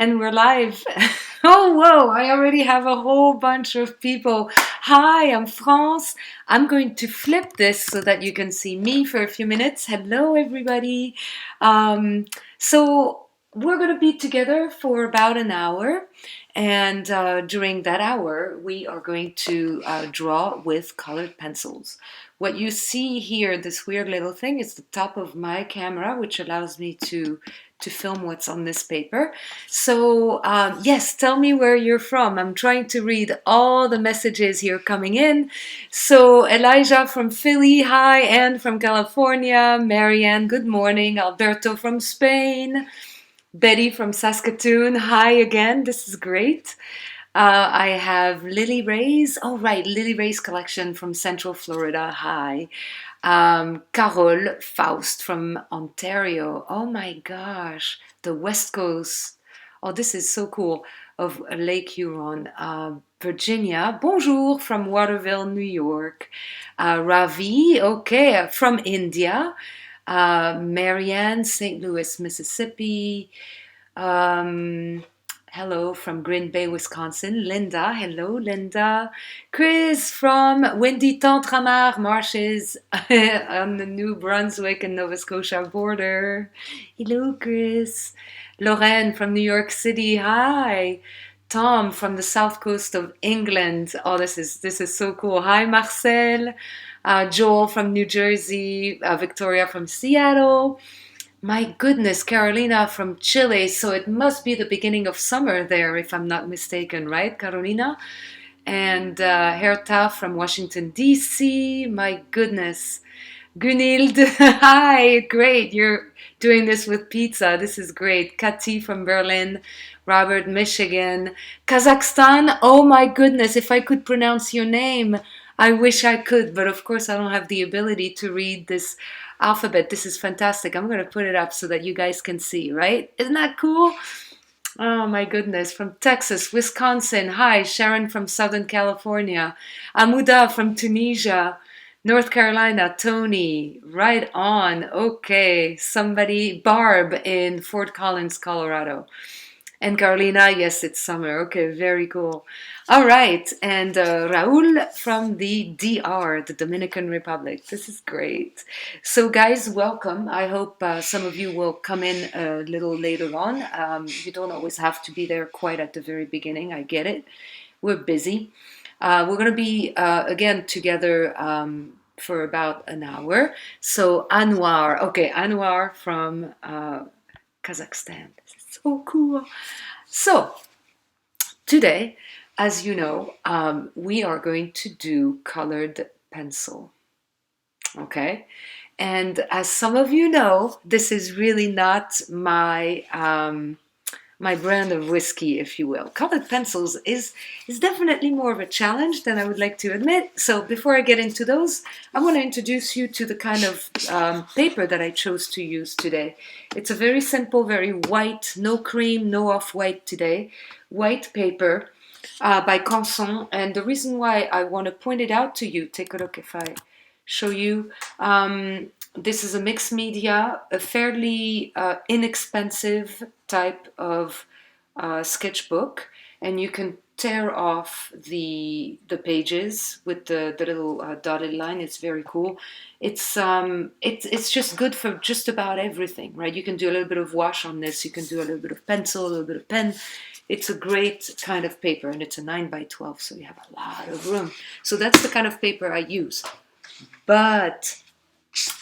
And we're live. Oh, whoa, I already have a whole bunch of people. Hi, I'm France. I'm going to flip this so that you can see me for a few minutes. Hello, everybody. Um, so, we're going to be together for about an hour. And during that hour, we are going to draw with colored pencils. What you see here, this weird little thing, is the top of my camera, which allows me to film what's on this paper. So, yes, tell me where you're from. I'm trying to read all the messages here coming in. So, Elijah from Philly, hi, Anne from California, Marianne, good morning, Alberto from Spain, Betty from Saskatoon, hi again, this is great. I have Lily Ray's, oh right, Lily Ray's collection from Central Florida, hi. Carol Faust from Ontario. Oh my gosh, the West Coast. Oh, this is so cool. Of Lake Huron. Virginia. Bonjour from Waterville, New York. Ravi, okay, from India. Marianne, St. Louis, Mississippi. Um, Hello from Green Bay, Wisconsin. Linda, hello, Linda. Chris from Windy Tentramar Marshes on the New Brunswick and Nova Scotia border. Hello, Chris. Lorraine from New York City. Hi. Tom from the south coast of England. Oh, this is so cool. Hi, Marcel. Joel from New Jersey. Victoria from Seattle. My goodness, Carolina from Chile. So it must be the beginning of summer there, if I'm not mistaken, right, Carolina? And Herta from Washington, D.C. My goodness. Gunhild, hi, great. You're doing this with pizza. This is great. Kati from Berlin. Robert, Michigan. Kazakhstan, oh my goodness, if I could pronounce your name. I wish I could, but of course I don't have the ability to read this alphabet. This is fantastic. I'm going to put it up so that you guys can see, right? Isn't that cool? Oh my goodness. From Texas, Wisconsin. Hi, Sharon from Southern California. Amuda from Tunisia. North Carolina, Tony. Right on. Okay. Somebody, Barb in Fort Collins, Colorado. And Carolina, yes, it's summer. Okay, very cool. All right, and Raul from the DR, the Dominican Republic. This is great. So, guys, welcome. I hope some of you will come in a little later on. You don't always have to be there quite at the very beginning. I get it. We're busy. We're going to be, again, together for about an hour. So, Anwar. Okay, Anwar from Kazakhstan. This is so cool. So, today, as you know, we are going to do colored pencil. Okay? And as some of you know, this is really not my brand of whiskey, if you will. Colored pencils is definitely more of a challenge than I would like to admit. So before I get into those, I want to introduce you to the kind of paper that I chose to use today. It's a very simple, very white, no cream, no off-white today, white paper by Canson. And the reason why I want to point it out to you, take a look if I show you. This is a mixed media, a fairly inexpensive type of sketchbook, and you can tear off the pages with the little dotted line. It's very cool. It's just good for just about everything, right? You can do a little bit of wash on this. You can do a little bit of pencil, a little bit of pen. It's a great kind of paper, and it's a 9 by 12, so you have a lot of room. So that's the kind of paper I use. But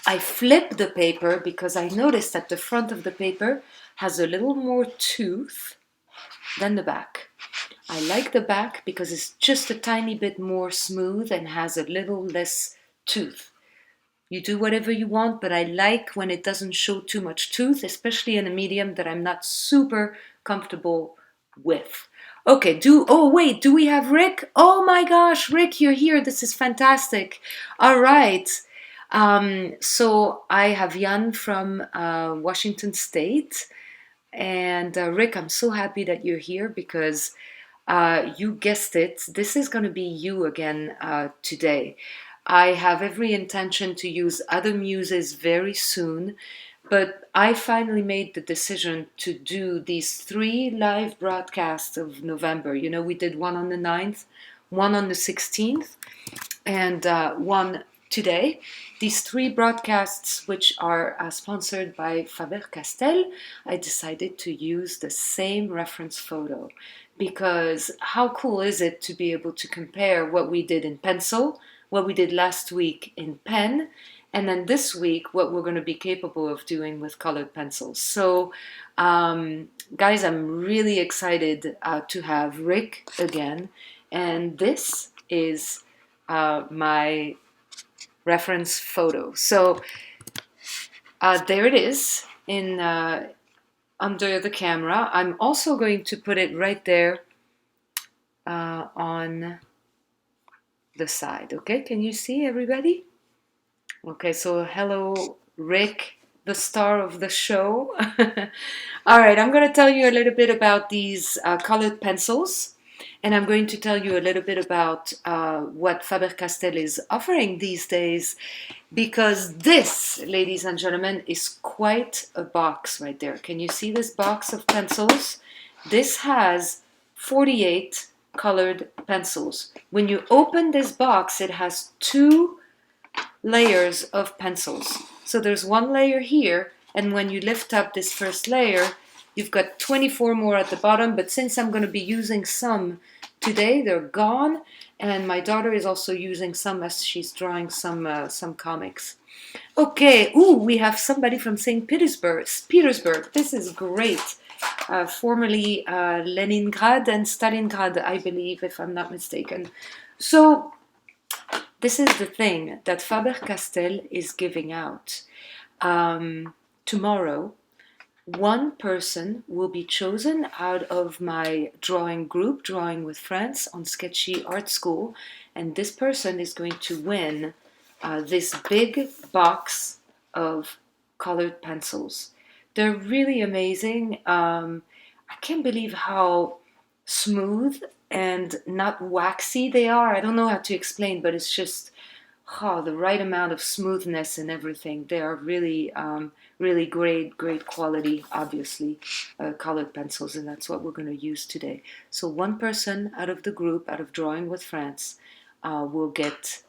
I flip the paper because I noticed that the front of the paper has a little more tooth than the back. I like the back because it's just a tiny bit more smooth and has a little less tooth. You do whatever you want, but I like when it doesn't show too much tooth, especially in a medium that I'm not super comfortable with. Okay, oh wait, do we have Rick? Oh my gosh, Rick, you're here. This is fantastic. All right. So I have Jan from Washington State. And Rick, I'm so happy that you're here because you guessed it. This is going to be you again today. I have every intention to use other muses very soon. But I finally made the decision to do these 3 live broadcasts of November. You know, we did one on the 9th, one on the 16th, and one today. These 3 broadcasts, which are sponsored by Faber-Castell, I decided to use the same reference photo because how cool is it to be able to compare what we did in pencil, what we did last week in pen, and then this week what we're going to be capable of doing with colored pencils. So guys, I'm really excited to have Rick again, and this is my reference photo. So there it is in under the camera. I'm also going to put it right there on the side. Okay, can you see everybody? Okay, so hello, Rick, the star of the show. All right, I'm going to tell you a little bit about these colored pencils, and I'm going to tell you a little bit about what Faber-Castell is offering these days, because this, ladies and gentlemen, is quite a box right there. Can you see this box of pencils? This has 48 colored pencils. When you open this box, it has 2 layers of pencils. So there's 1 layer here, and when you lift up this first layer, you've got 24 more at the bottom, but since I'm going to be using some today, they're gone, and my daughter is also using some as she's drawing some comics. Okay, ooh, we have somebody from St. Petersburg. This is great. Formerly Leningrad and Stalingrad, I believe, if I'm not mistaken. So this is the thing that Faber-Castell is giving out. Tomorrow, 1 person will be chosen out of my drawing group, Drawing with France, on Sketchy Art School, and this person is going to win this big box of colored pencils. They're really amazing. I can't believe how smooth and not waxy they are. I don't know how to explain, but it's just the right amount of smoothness and everything. They are really, really great quality, obviously, colored pencils, and that's what we're going to use today. So 1 person out of the group, out of Drawing with France, will get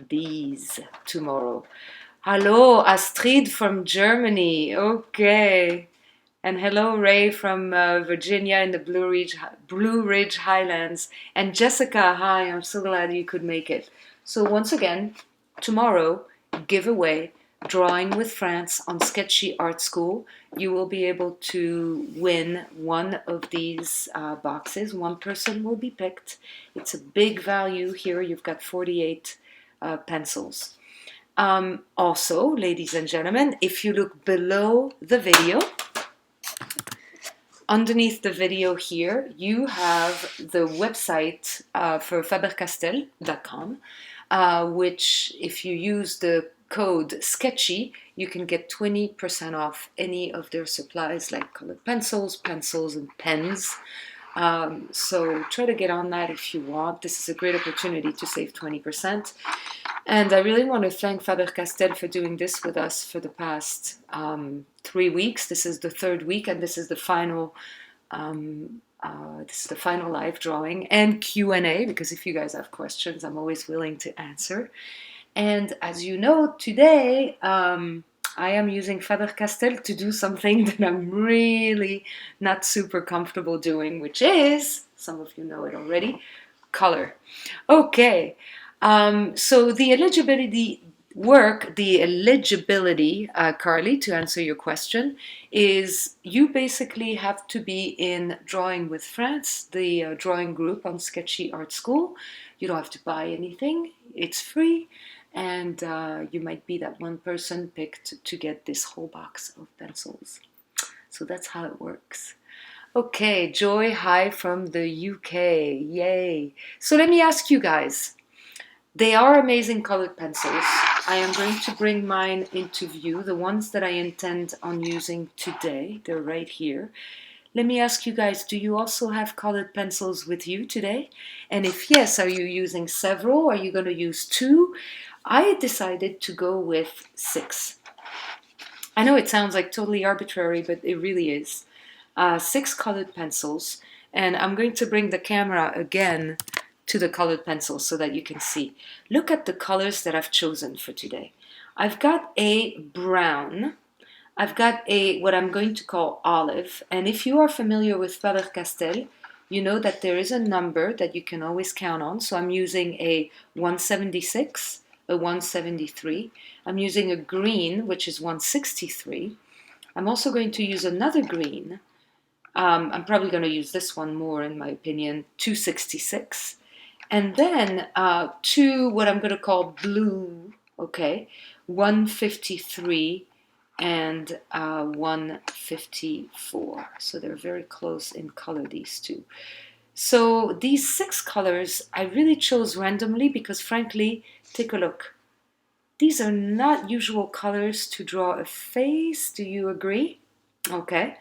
these tomorrow. Hello, Astrid from Germany. Okay. And hello, Ray from Virginia in the Blue Ridge Highlands. And Jessica, hi, I'm so glad you could make it. So once again, tomorrow, giveaway, Drawing with France on Sketchy Art School. You will be able to win one of these boxes. 1 person will be picked. It's a big value here. You've got 48 pencils. Also, ladies and gentlemen, if you look below the video, underneath the video here, you have the website for fabercastel.com, which if you use the code SKETCHY, you can get 20% off any of their supplies like colored pencils, and pens. So try to get on that if you want. This is a great opportunity to save 20%. And I really want to thank Faber-Castell for doing this with us for the past 3 weeks. This is the 3rd week, and this is the final. This is the final live drawing and Q&A, because if you guys have questions, I'm always willing to answer. And as you know, today I am using Faber-Castell to do something that I'm really not super comfortable doing, which is, some of you know it already, color. Okay. So the eligibility, Carly, to answer your question, is you basically have to be in Drawing with France, the drawing group on Sketchy Art School. You don't have to buy anything. It's free. And you might be that 1 person picked to get this whole box of pencils. So that's how it works. Okay, Joy, hi from the UK. Yay. So let me ask you guys. They are amazing colored pencils. I am going to bring mine into view, the ones that I intend on using today. They're right here. Let me ask you guys, do you also have colored pencils with you today? And if yes, are you using several? Are you going to use 2? I decided to go with 6. I know it sounds like totally arbitrary, but it really is. 6 colored pencils, and I'm going to bring the camera again to the colored pencils so that you can see. Look at the colors that I've chosen for today. I've got a brown, I've got a what I'm going to call olive, and if you are familiar with Faber-Castell, you know that there is a number that you can always count on. So I'm using a 176, a 173. I'm using a green, which is 163. I'm also going to use another green. I'm probably going to use this one more, in my opinion, 266. And then two, what I'm going to call blue, okay, 153 and 154. So they're very close in color, these two. So these 6 colors I really chose randomly because, frankly, take a look. These are not usual colors to draw a face. Do you agree? Okay.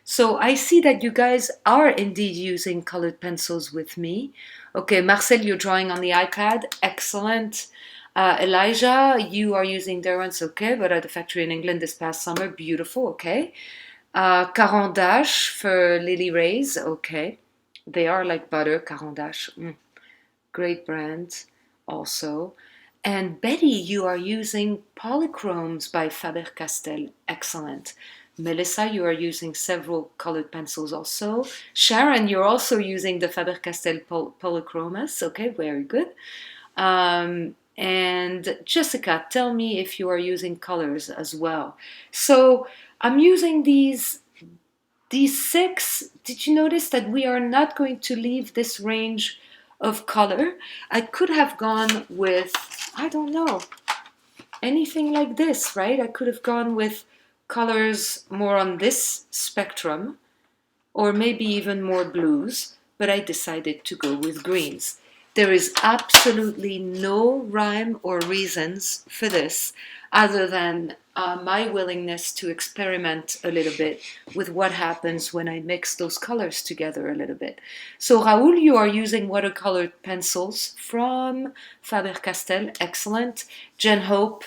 So I see that you guys are indeed using colored pencils with me. Okay, Marcel, you're drawing on the iPad. Excellent. Elijah, you are using Derwent's, okay, but at the factory in England this past summer. Beautiful, okay. Caran d'Ache for Lily Rays, okay. They are like butter, Caran d'Ache. Great brand also. And Betty, you are using Polychromes by Faber-Castell. Excellent. Melissa, you are using several colored pencils also. Sharon, you're also using the Faber-Castell Polychromas. Okay, very good. And Jessica, tell me if you are using colors as well. So I'm using these 6. Did you notice that we are not going to leave this range of color? I could have gone with, I don't know, anything like this, right? I could have gone with colors more on this spectrum, or maybe even more blues, but I decided to go with greens. There is absolutely no rhyme or reasons for this other than my willingness to experiment a little bit with what happens when I mix those colors together a little bit. So Raoul, you are using watercolor pencils from Faber-Castell, excellent. Jen Hope,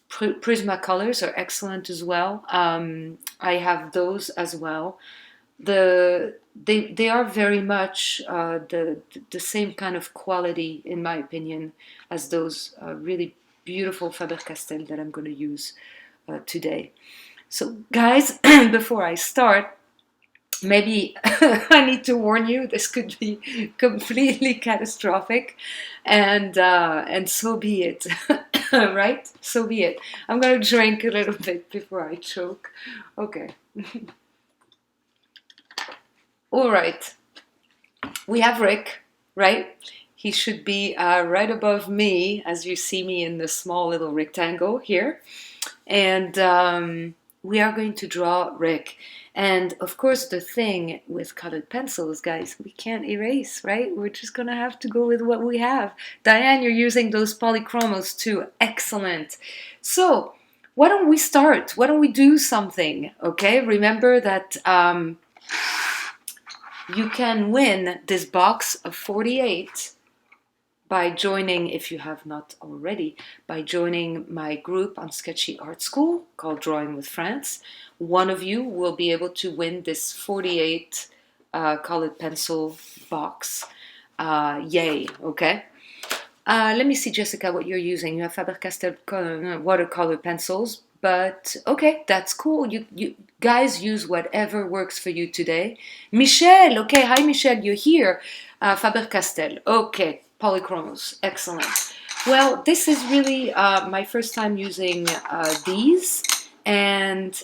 Prismacolors are excellent as well. I have those as well. They are very much the same kind of quality, in my opinion, as those really beautiful Faber-Castell that I'm going to use today. So guys, before I start, maybe I need to warn you, this could be completely catastrophic, and so be it. Right? So be it. I'm going to drink a little bit before I choke. Okay. All right. We have Rick, right? He should be right above me as you see me in the small little rectangle here. And we are going to draw Rick. And of course, the thing with colored pencils, guys, we can't erase, right? We're just going to have to go with what we have. Diane, you're using those polychromos too. Excellent. So why don't we start? Why don't we do something? Okay, remember that you can win this box of 48 by joining, if you have not already, by joining my group on Sketchy Art School called Drawing with France. One of you will be able to win this 48 colored pencil box. Yay, okay? Let me see, Jessica, what you're using. You have Faber-Castell watercolor pencils, but okay, that's cool. You guys use whatever works for you today. Michelle, okay, hi Michelle, you're here. Faber-Castell, okay, polychromos, excellent. Well, this is really my first time using these, and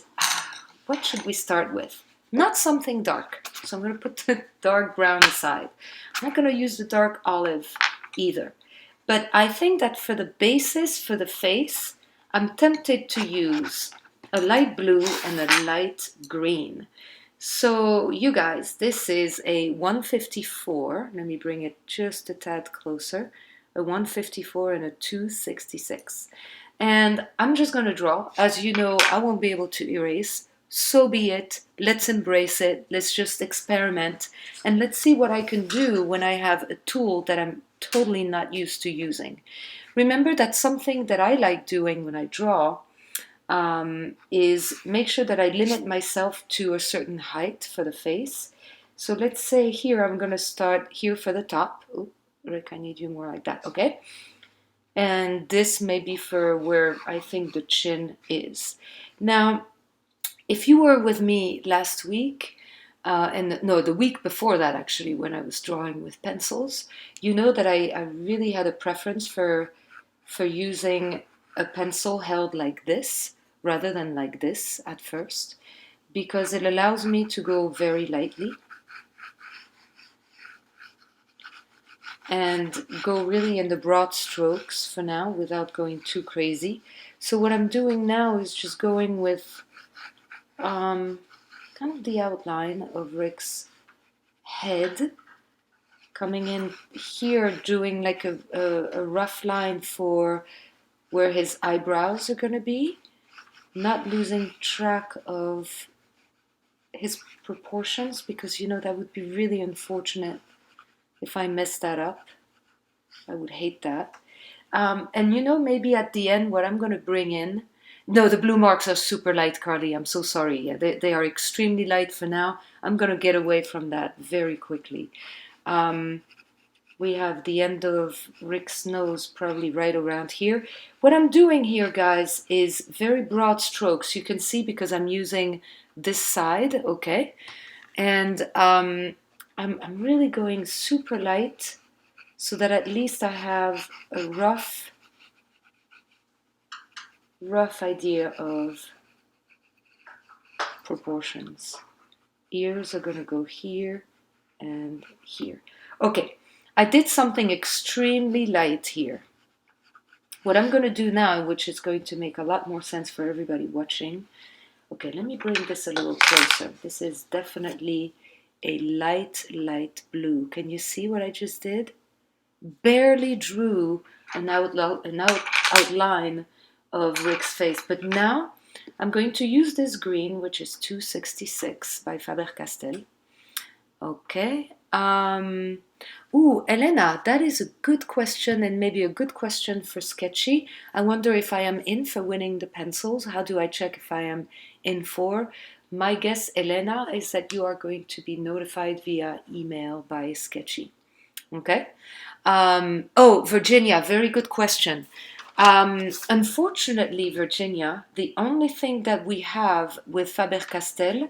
what should we start with? Not something dark, so I'm going to put the dark brown aside. I'm not going to use the dark olive either. But I think that for the basis, for the face, I'm tempted to use a light blue and a light green. So you guys, this is a 154. Let me bring it just a tad closer. A 154 and a 266. And I'm just going to draw. As you know, I won't be able to erase. So be it. Let's embrace it. Let's just experiment. And let's see what I can do when I have a tool that I'm totally not used to using. Remember that something that I like doing when I draw, is make sure that I limit myself to a certain height for the face. So let's say here I'm going to start here for the top. Ooh, Rick, I need you more like that. Okay. And this may be for where I think the chin is. Now, if you were with me last week, and no, the week before that actually, when I was drawing with pencils, you know that I really had a preference for using a pencil held like this rather than like this at first, because it allows me to go very lightly and go really in the broad strokes for now without going too crazy. So what I'm doing now is just going with kind of the outline of Rick's head, coming in here, doing like a rough line for where his eyebrows are going to be, not losing track of his proportions, because you know that would be really unfortunate if I messed that up. I would hate that. And you know, maybe at the end, what I'm going to bring in. No, the blue marks are super light, Carly. I'm so sorry. Yeah, they are extremely light for now. I'm going to get away from that very quickly. We have the end of Rick's nose probably right around here. What I'm doing here, guys, is very broad strokes. You can see because I'm using this side, okay? And I'm really going super light so that at least I have a rough idea of proportions. Ears are going to go here and here. Okay, I did something extremely light here. What I'm going to do now, which is going to make a lot more sense for everybody watching. Okay, let me bring this a little closer. This is definitely a light blue. Can you see what I just did? Barely drew an outline of Rick's face, but now I'm going to use this green, which is 266 by Faber-Castell. Okay. Elena, that is a good question, and maybe a good question for Sketchy. I wonder if I am in for winning the pencils. How do I check if I am in for? My guess, Elena, is that you are going to be notified via email by Sketchy. Okay. Virginia, very good question. Unfortunately, Virginia, the only thing that we have with Faber-Castell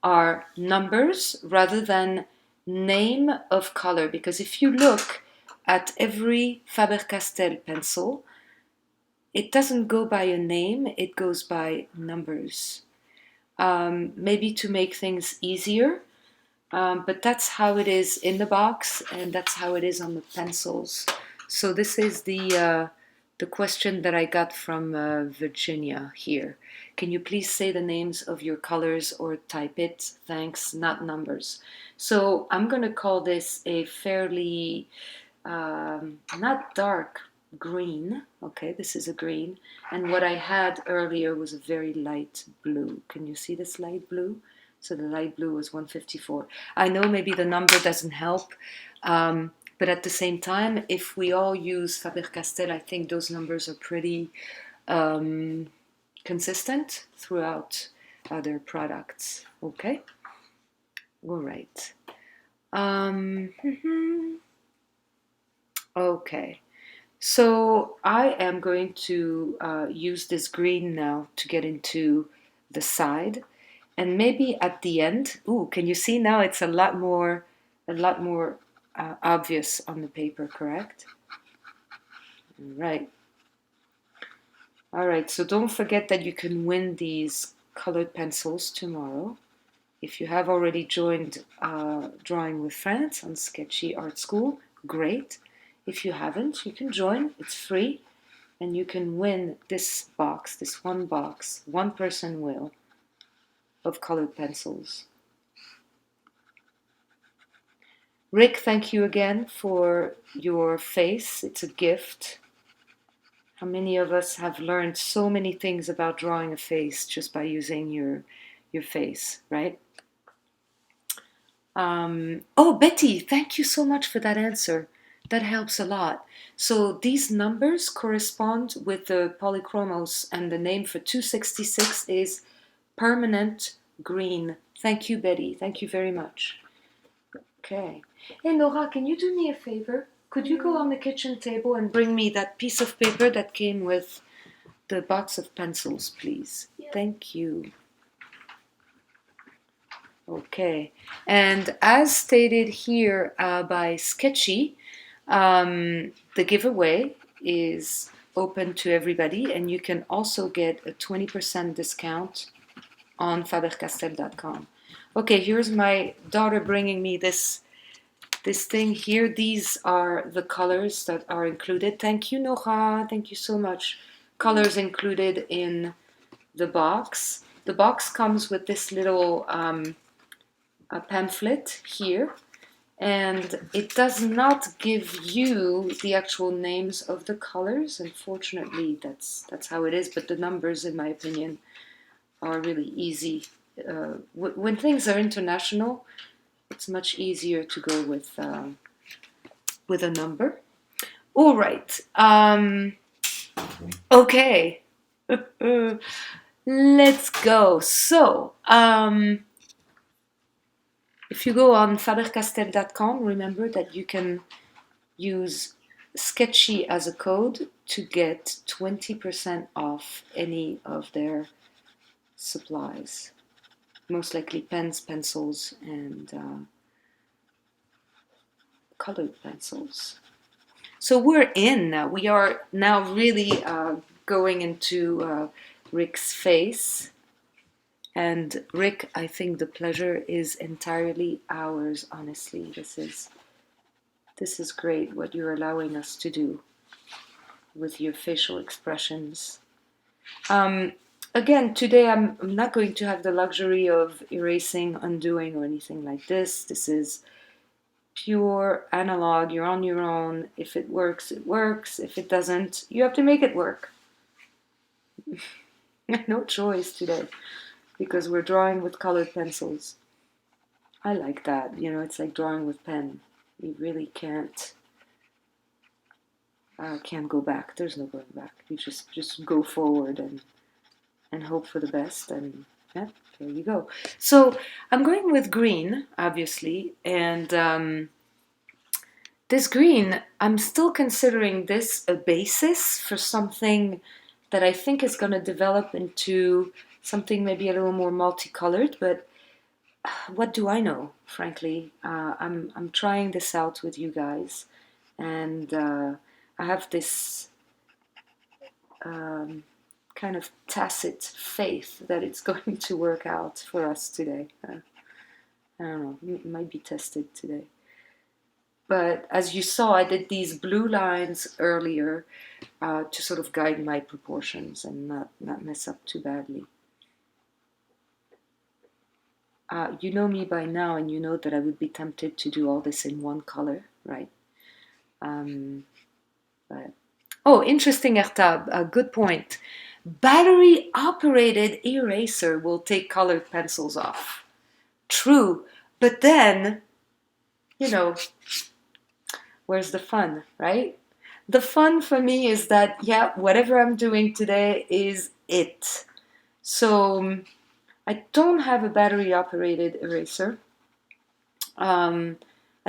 are numbers rather than name of color. Because if you look at every Faber-Castell pencil, it doesn't go by a name, it goes by numbers. Maybe to make things easier. But that's how it is in the box, and that's how it is on the pencils. So this is the question that I got from Virginia here. Can you please say the names of your colors or type it? Thanks, not numbers. So I'm going to call this a fairly, not dark green. Okay, this is a green. And what I had earlier was a very light blue. Can you see this light blue? So the light blue was 154. I know maybe the number doesn't help, but at the same time, if we all use Faber-Castell, I think those numbers are pretty consistent throughout other products. Okay? All right. Okay. So I am going to use this green now to get into the side. And maybe at the end, can you see now it's a lot more obvious on the paper, correct? Right. All right, so don't forget that you can win these colored pencils tomorrow. If you have already joined Drawing with Friends on Sketchy Art School, great. If you haven't, you can join. It's free. And you can win this box, this one box, one person will, of colored pencils. Rick, thank you again for your face. It's a gift. How many of us have learned so many things about drawing a face just by using your face, right? Betty, thank you so much for that answer. that helps a lot. So these numbers correspond with the polychromos, and the name for 266 is permanent green. Thank you, Betty. Thank you very much. Okay. Hey, Nora, can you do me a favor? Could you go on the kitchen table and bring me that piece of paper that came with the box of pencils, please? Yeah. Thank you. Okay. And as stated here by Sketchy, the giveaway is open to everybody, and you can also get a 20% discount on fabercastel.com. Okay, here's my daughter bringing me this thing here. These are the colors that are included. Thank you, Nora. Thank you so much. Colors included in the box. The box comes with this little pamphlet here, and it does not give you the actual names of the colors. Unfortunately, that's how it is, but the numbers, in my opinion, are really easy. When things are international, it's much easier to go with a number. All right. Okay. Let's go. So, if you go on fabercastel.com, remember that you can use Sketchy as a code to get 20% off any of their supplies. Most likely pens, pencils, and colored pencils. So we're in now. We are now really going into Rick's face. And Rick, I think the pleasure is entirely ours, honestly. This is great what you're allowing us to do with your facial expressions. Again, today I'm not going to have the luxury of erasing, undoing, or anything like this. This is pure analog. You're on your own. If it works, it works. If it doesn't, you have to make it work. No choice today, because we're drawing with colored pencils. I like that. You know, it's like drawing with pen. You really can't go back. There's no going back. You just go forward and hope for the best, and yeah, there you go. So I'm going with green, obviously, and this green, I'm still considering this a basis for something that I think is going to develop into something maybe a little more multicolored, but what do I know, frankly? I'm trying this out with you guys, and I have this kind of tacit faith that it's going to work out for us today. I don't know, it might be tested today. But as you saw, I did these blue lines earlier to sort of guide my proportions and not mess up too badly. You know me by now, and you know that I would be tempted to do all this in one color, right? Oh, interesting, Ertab. Good point. Battery-operated eraser will take colored pencils off. True, but then, you know, where's the fun, right? The fun for me is that, yeah, whatever I'm doing today is it. So I don't have a battery-operated eraser. I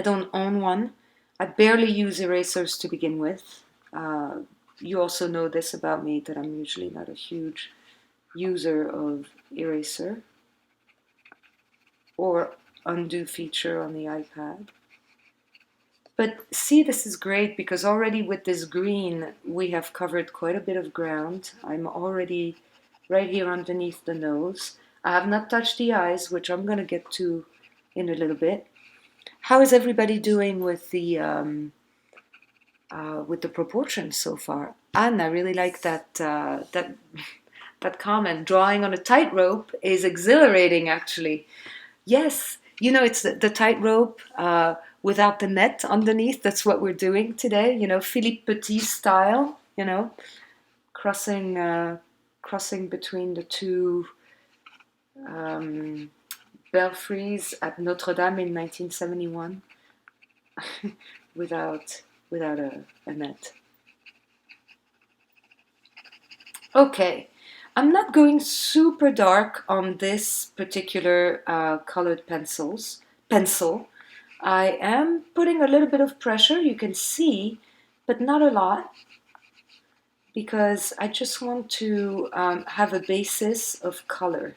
don't own one. I barely use erasers to begin with. You also know this about me, that I'm usually not a huge user of eraser or undo feature on the iPad. But see, this is great because already with this green, we have covered quite a bit of ground. I'm already right here underneath the nose. I have not touched the eyes, which I'm going to get to in a little bit. How is everybody doing with the proportions so far? Anne, I really like that comment. Drawing on a tightrope is exhilarating, actually. Yes, you know, it's the tightrope without the net underneath. That's what we're doing today. You know, Philippe Petit style. You know, crossing between the two belfries at Notre Dame in 1971 without without a net. Okay, I'm not going super dark on this particular colored pencil. I am putting a little bit of pressure, you can see, but not a lot, because I just want to have a basis of color.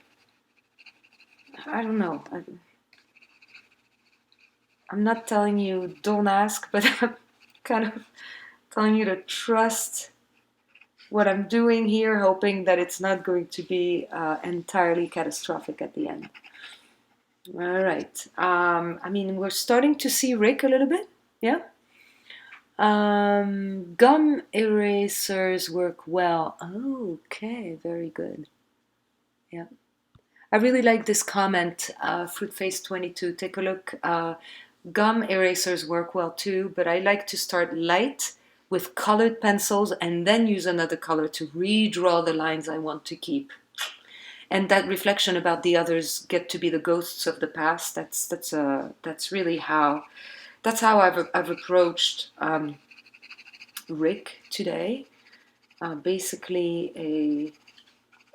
I don't know. I'm not telling you don't ask, but I'm kind of telling you to trust what I'm doing here, hoping that it's not going to be entirely catastrophic at the end. All right. I mean, we're starting to see Rick a little bit. Yeah. Gum erasers work well. Oh, okay, very good. Yeah. I really like this comment, Fruitface22. Take a look. Gum erasers work well too, but I like to start light with colored pencils and then use another color to redraw the lines I want to keep. And that reflection about the others get to be the ghosts of the past. That's really how I've approached Rick today. Basically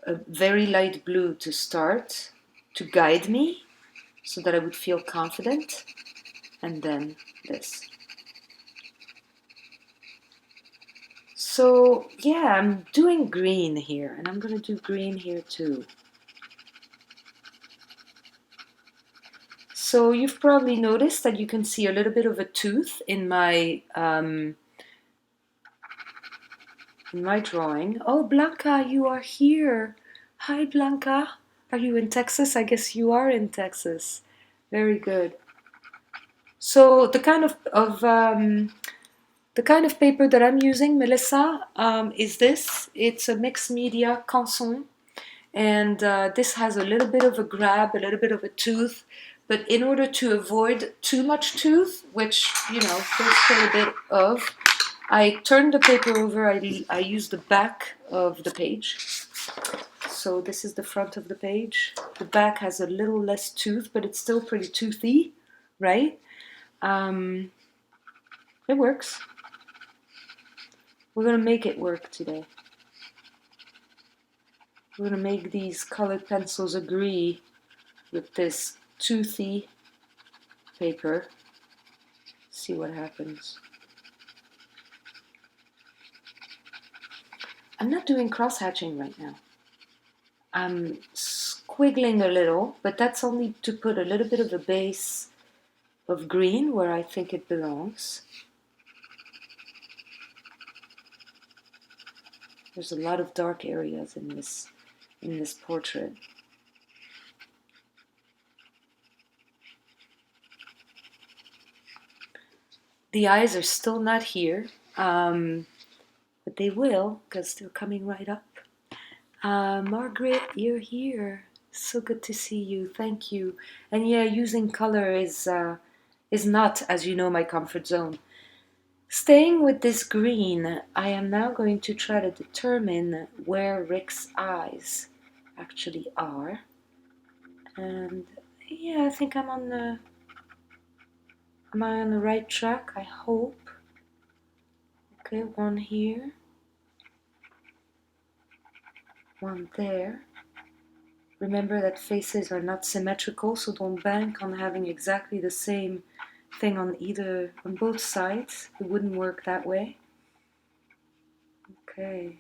a very light blue to start, to guide me so that I would feel confident, and then this. So yeah, I'm doing green here, and I'm gonna do green here too. So you've probably noticed that you can see a little bit of a tooth in my drawing. Oh, Blanca, you are here. Hi, Blanca. Are you in Texas? I guess you are in Texas. Very good. So the kind of paper that I'm using, Melissa, is this. It's a mixed media Canson, and this has a little bit of a grab, a little bit of a tooth. But in order to avoid too much tooth, which there's quite a bit of, I turn the paper over. I use the back of the page. So this is the front of the page. The back has a little less tooth, but it's still pretty toothy, right? It works. We're gonna make it work today. We're gonna make these colored pencils agree with this toothy paper. See what happens. I'm not doing cross-hatching right now. I'm squiggling a little, but that's only to put a little bit of a base of green where I think it belongs. There's a lot of dark areas in this portrait. The eyes are still not here, but they will, because they're coming right up. Margaret, you're here. So good to see you. Thank you. And yeah, using color is not, as you know, my comfort zone. Staying with this green, I am now going to try to determine where Rick's eyes actually are. And yeah, I think am I on the right track? I hope. Okay, one here. One there. Remember that faces are not symmetrical, so don't bank on having exactly the same thing on both sides. It wouldn't work that way. Okay.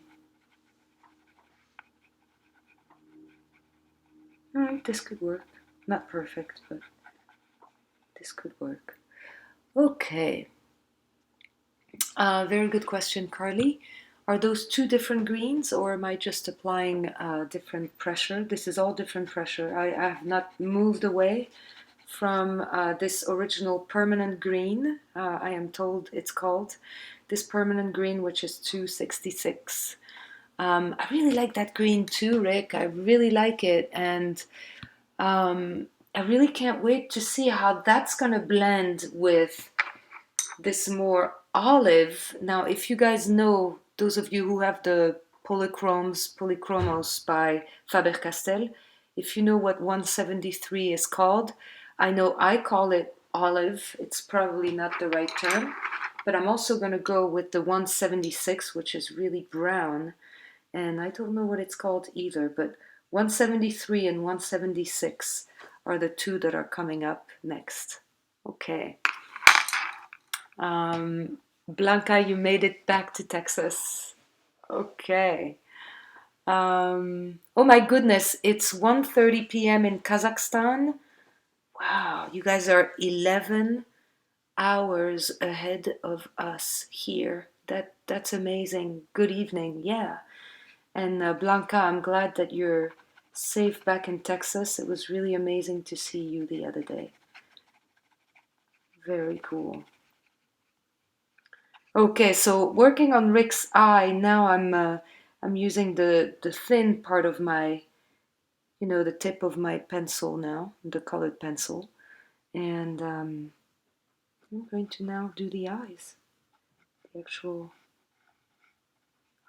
Alright, this could work. Not perfect, but this could work. Okay. Very good question, Carly. Are those two different greens, or am I just applying different pressure? This is all different pressure. I have not moved away from this original permanent green. I am told it's called this permanent green, which is 266. I really like that green too, Rick. I really like it, and I really can't wait to see how that's gonna blend with this more olive. Now, if you guys know, those of you who have the Polychromos by Faber-Castell, if you know what 173 is called, I know I call it olive. It's probably not the right term. but I'm also going to go with the 176, which is really brown, and I don't know what it's called either, but 173 and 176 are the two that are coming up next. Okay. Blanca, you made it back to Texas. Okay. Oh my goodness, it's 1:30 p.m. in Kazakhstan. Wow, you guys are 11 hours ahead of us here. That's amazing. Good evening. Yeah. And Blanca, I'm glad that you're safe back in Texas. It was really amazing to see you the other day. Very cool. Okay, so working on Rick's eye, now I'm using the thin part of my, the tip of my pencil now, the colored pencil. And I'm going to now do the eyes, the actual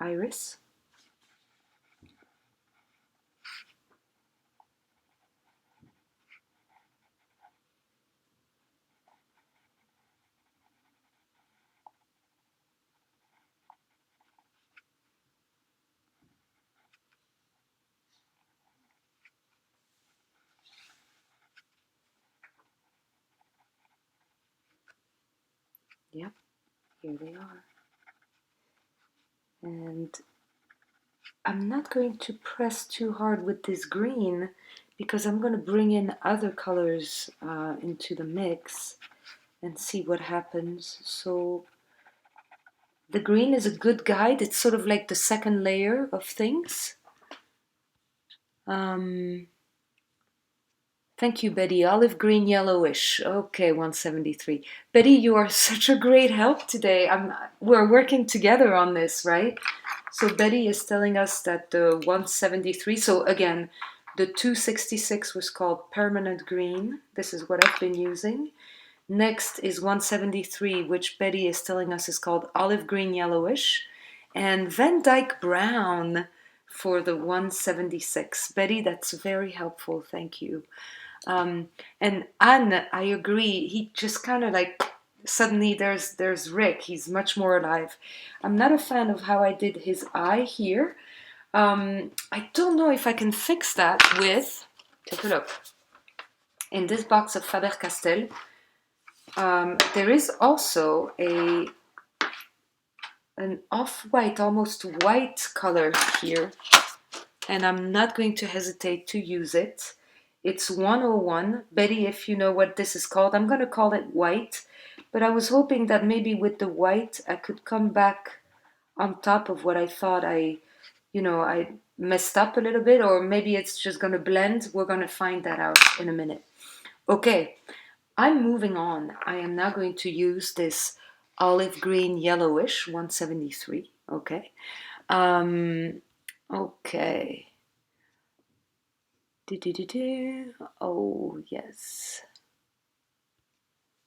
iris. Yep, here they are. And I'm not going to press too hard with this green because I'm going to bring in other colors into the mix and see what happens. So the green is a good guide. It's sort of like the second layer of things. Thank you, Betty. Olive green, yellowish. Okay, 173. Betty, you are such a great help today. We're working together on this, right? So Betty is telling us that the 173, so again, the 266 was called permanent green. This is what I've been using. Next is 173, which Betty is telling us is called olive green, yellowish. And Van Dyke brown for the 176. Betty, that's very helpful. Thank you. And Anne, I agree. He just kind of like suddenly there's Rick. He's much more alive. I'm not a fan of how I did his eye here. I don't know if I can fix that with. Take a look. In this box of Faber-Castell, there is also an off-white, almost white color here, and I'm not going to hesitate to use it. It's 101. Betty, if you know what this is called, I'm going to call it white. But I was hoping that maybe with the white, I could come back on top of what I thought I messed up a little bit, or maybe it's just going to blend. We're going to find that out in a minute. Okay, I'm moving on. I am now going to use this olive green yellowish 173. Okay. Okay. Oh, yes.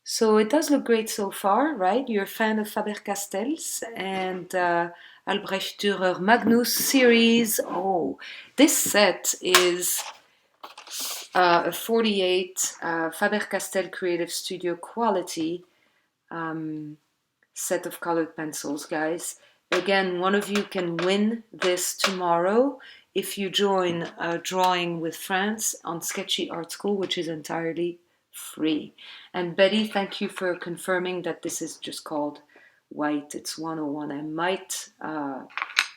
So it does look great so far, right? You're a fan of Faber-Castells and Albrecht Dürer Magnus series. Oh, this set is a 48 Faber-Castell Creative Studio quality set of colored pencils, guys. Again, one of you can win this tomorrow if you join Drawing with France on Sketchy Art School, which is entirely free. And Betty, thank you for confirming that this is just called white. It's 101. I might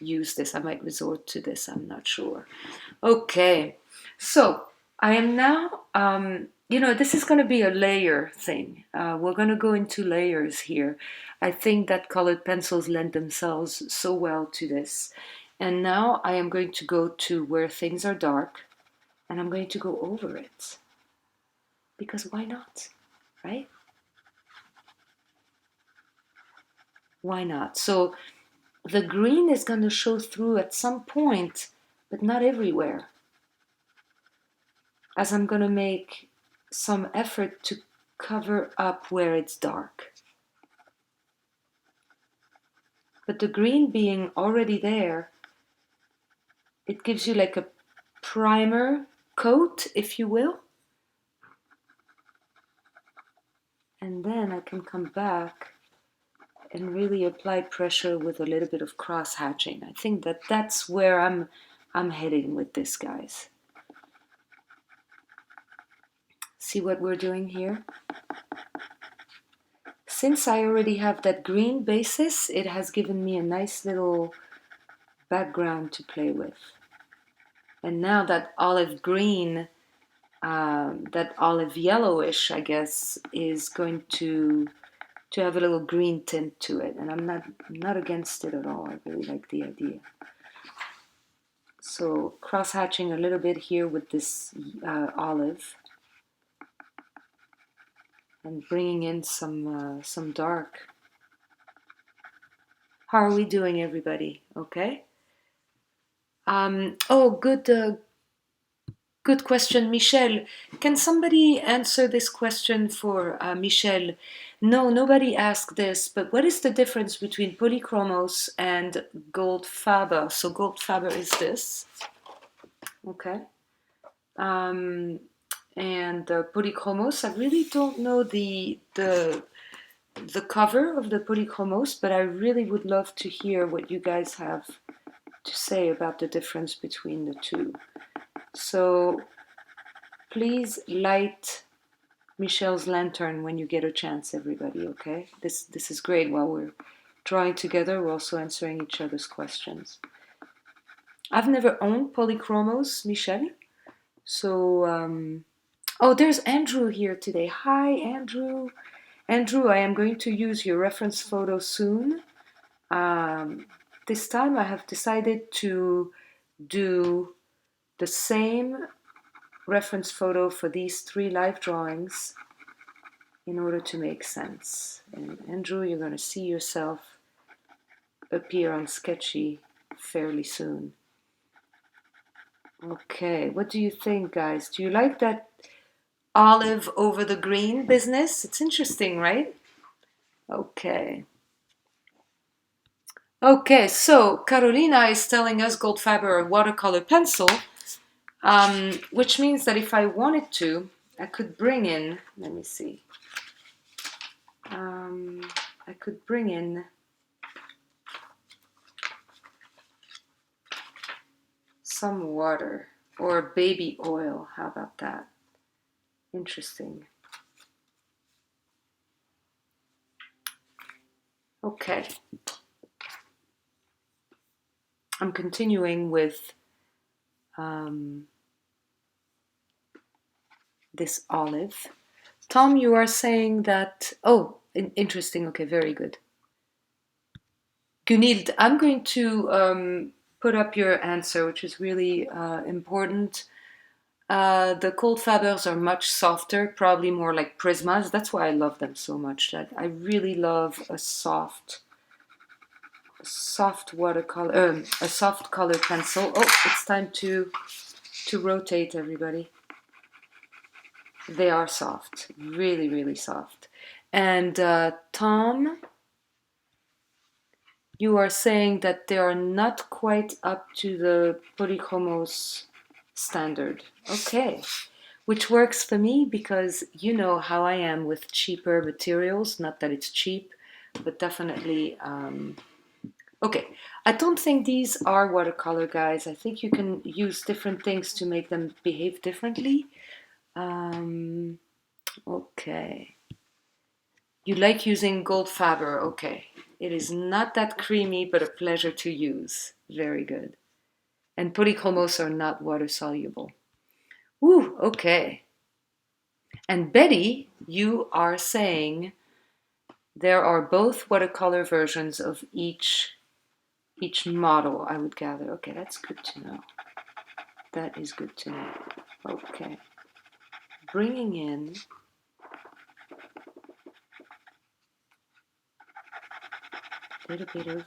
use this. I might resort to this. I'm not sure. Okay. So I am now, this is going to be a layer thing. We're going to go into layers here. I think that colored pencils lend themselves so well to this. And now I am going to go to where things are dark and I'm going to go over it. Because why not, right? Why not? So the green is going to show through at some point, but not everywhere. As I'm going to make some effort to cover up where it's dark. But the green being already there, it gives you like a primer coat, if you will. And then I can come back and really apply pressure with a little bit of cross hatching. I think that's where I'm heading with this, guys. See what we're doing here? Since I already have that green basis, it has given me a nice little background to play with. And now that olive green, that olive yellowish, I guess, is going to have a little green tint to it. And I'm not against it at all. I really like the idea. So cross hatching a little bit here with this olive. And bringing in some dark. How are we doing, everybody? Okay. Oh, good question, Michelle. Can somebody answer this question for Michelle? No, nobody asked this, but what is the difference between polychromos and Goldfaber? So Goldfaber is this, okay? And polychromos, I really don't know the cover of the polychromos, but I really would love to hear what you guys have to say about the difference between the two. So please light Michelle's lantern when you get a chance, everybody, okay? This is great. While we're drawing together, we're also answering each other's questions. I've never owned polychromos, Michelle. So, oh, there's Andrew here today. Hi, Andrew. Andrew, I am going to use your reference photo soon. This time I have decided to do the same reference photo for these 3 live drawings in order to make sense. And Andrew, you're going to see yourself appear on Sketchy fairly soon. Okay, what do you think, guys? Do you like that olive over the green business? It's interesting, right? Okay. Okay, so Carolina is telling us Goldfaber a watercolor pencil, which means that if I wanted to, I could bring in, let me see, I could bring in some water or baby oil. How about that? Interesting. Okay. I'm continuing with this olive. Tom, you are saying that, oh, interesting. Okay, very good. Gunild, I'm going to put up your answer, which is really important. The Goldfabers are much softer, probably more like Prismas. That's why I love them so much. That I really love a soft watercolor, a soft color pencil. Oh, it's time to rotate, everybody. They are soft, really, really soft. And Tom, you are saying that they are not quite up to the polychromos standard. Okay, which works for me because you know how I am with cheaper materials. Not that it's cheap, but definitely. Okay, I don't think these are watercolor, guys. I think you can use different things to make them behave differently. Okay. You like using Goldfaber, okay. It is not that creamy, but a pleasure to use. Very good. And polychromos are not water soluble. Ooh, okay. And Betty, you are saying there are both watercolor versions of each model, I would gather. Okay, that's good to know. That is good to know. Okay. Bringing in a little bit of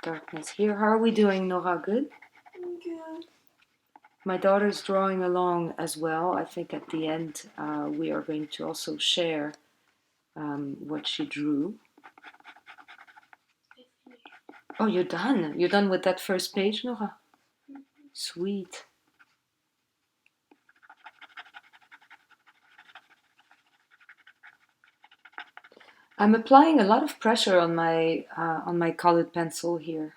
darkness here. How are we doing, Nora? Good? Good. My daughter's drawing along as well. I think at the end we are going to also share what she drew. Oh, you're done. You're done with that first page, Nora? Sweet. I'm applying a lot of pressure on my colored pencil here.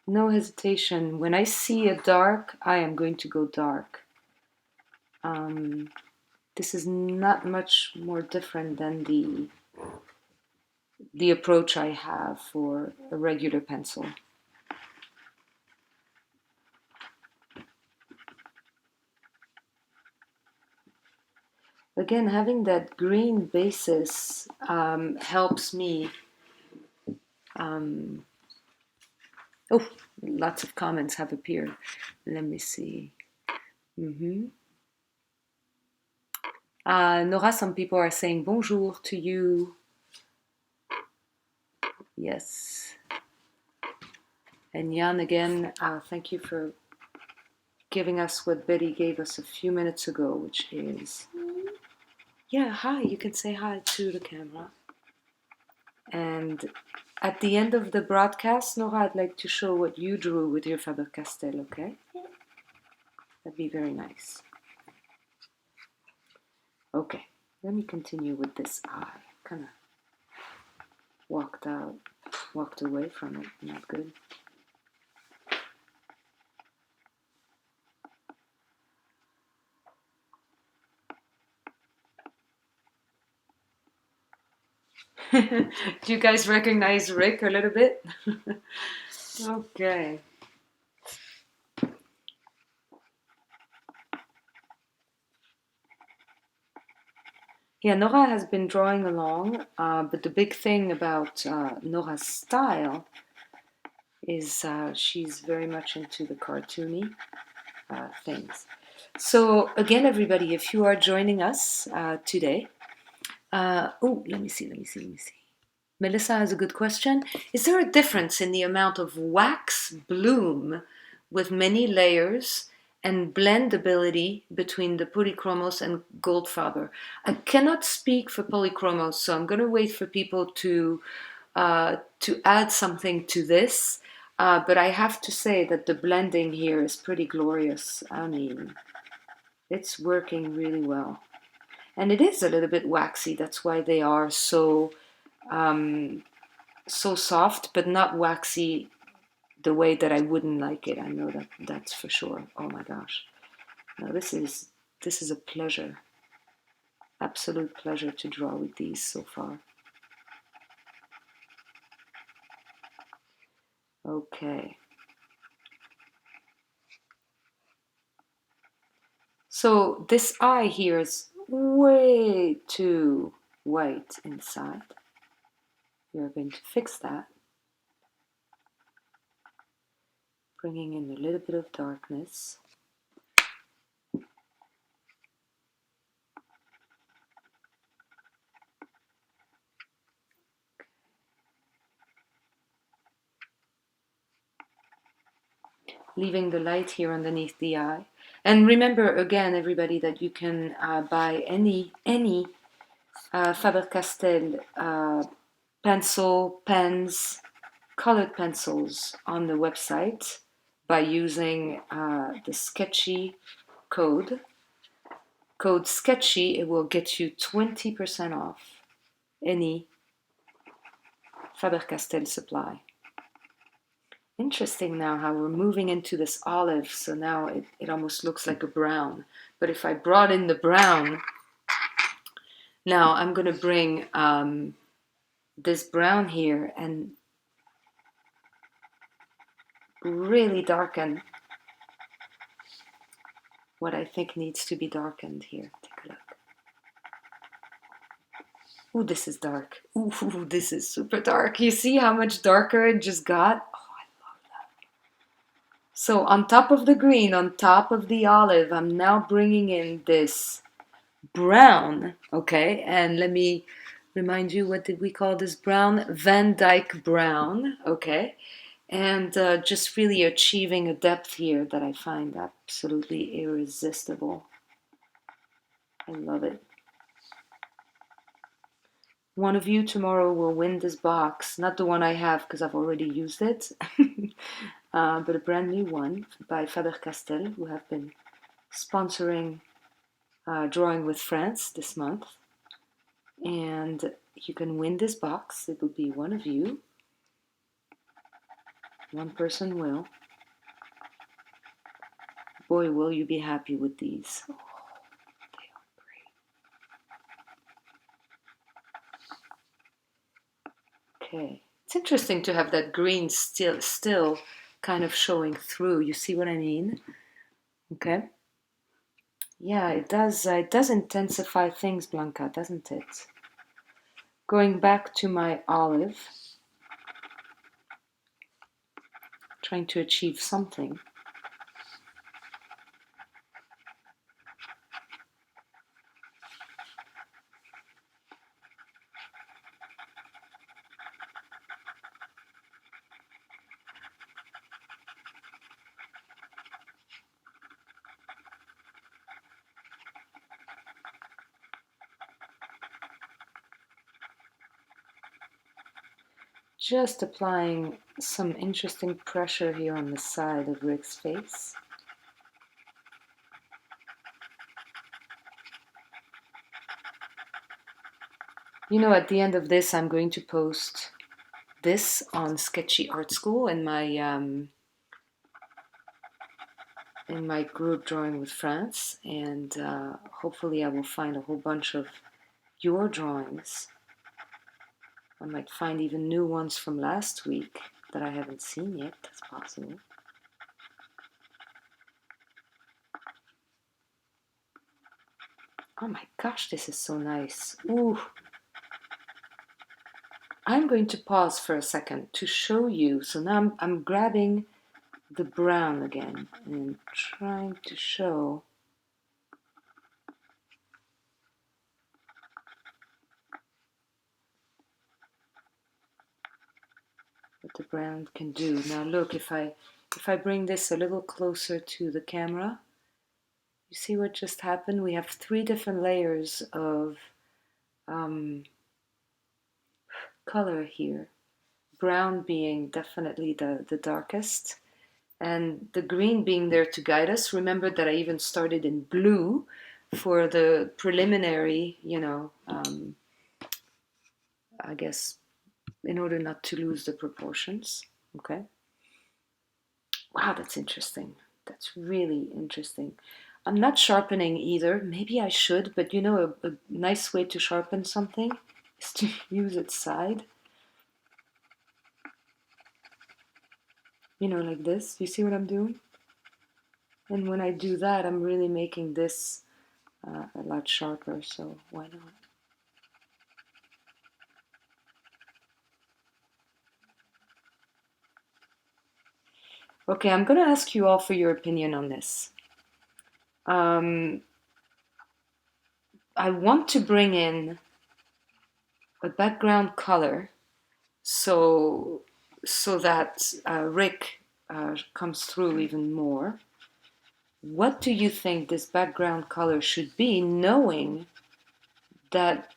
No hesitation. When I see a dark, I am going to go dark. This is not much more different than the approach I have for a regular pencil. Again, having that green basis helps me. Oh, lots of comments have appeared. Let me see. Nora, some people are saying bonjour to you. Yes. And Jan, again, thank you for giving us what Betty gave us a few minutes ago, which is, yeah, hi, you can say hi to the camera. And at the end of the broadcast, Nora, I'd like to show what you drew with your Faber-Castell, okay? That'd be very nice. Okay, let me continue with this eye. Kind of walked away from it, not good. Do you guys recognize Rick a little bit? Okay. Yeah, Nora has been drawing along, but the big thing about Nora's style is she's very much into the cartoony things. So again, everybody, if you are joining us today, let me see. Melissa has a good question. Is there a difference in the amount of wax bloom with many layers and blendability between the polychromos and Goldfaber? I cannot speak for polychromos, so I'm going to wait for people to add something to this. But I have to say that the blending here is pretty glorious. I mean, it's working really well. And it is a little bit waxy. That's why they are so soft, but not waxy the way that I wouldn't like it. I know that's for sure. Oh my gosh. No, this is a pleasure. Absolute pleasure to draw with these so far. Okay. So this eye here is way too white inside. We're going to fix that. Bringing in a little bit of darkness. Leaving the light here underneath the eye. And remember again, everybody, that you can buy any Faber-Castell pencil, pens, colored pencils on the website by using the Sketchy code. Code Sketchy, it will get you 20% off any Faber-Castell supply. Interesting now how we're moving into this olive, so now it almost looks like a brown. But if I brought in the brown, now I'm going to bring this brown here and really darken what I think needs to be darkened here. Take a look. Ooh, this is dark. Ooh, this is super dark. You see how much darker it just got? Oh, I love that. So on top of the green, on top of the olive, I'm now bringing in this brown, okay? And let me remind you, what did we call this brown? Van Dyke brown, okay? And just really achieving a depth here that I find absolutely irresistible. I love it. One of you tomorrow will win this box, not the one I have because I've already used it, but a brand new one by Faber-Castell, who have been sponsoring Drawing with France this month. And you can win this box. It will be one of you. One person will. Boy, will you be happy with these. Oh, they are great. Okay. It's interesting to have that green still kind of showing through. You see what I mean? Okay. Yeah, it does intensify things, Blanca, doesn't it? Going back to my olive, trying to achieve something. Just applying some interesting pressure here on the side of Rick's face. You know, at the end of this, I'm going to post this on Sketchy Art School in my group Drawing with France, and hopefully I will find a whole bunch of your drawings. I might find even new ones from last week that I haven't seen yet. That's possible. Oh my gosh, this is so nice. Ooh. I'm going to pause for a second to show you. So now I'm grabbing the brown again and trying to show what the brown can do. Now look, if I bring this a little closer to the camera, you see what just happened? We have 3 different layers of color here. Brown being definitely the darkest, and the green being there to guide us. Remember that I even started in blue for the preliminary, I guess, in order not to lose the proportions. Okay. Wow, that's interesting. That's really interesting. I'm not sharpening either. Maybe I should, but you know, a nice way to sharpen something is to use its side. You know, like this. You see what I'm doing? And when I do that, I'm really making this a lot sharper, so why not? Okay, I'm going to ask you all for your opinion on this. I want to bring in a background color so that Rick comes through even more. What do you think this background color should be, knowing that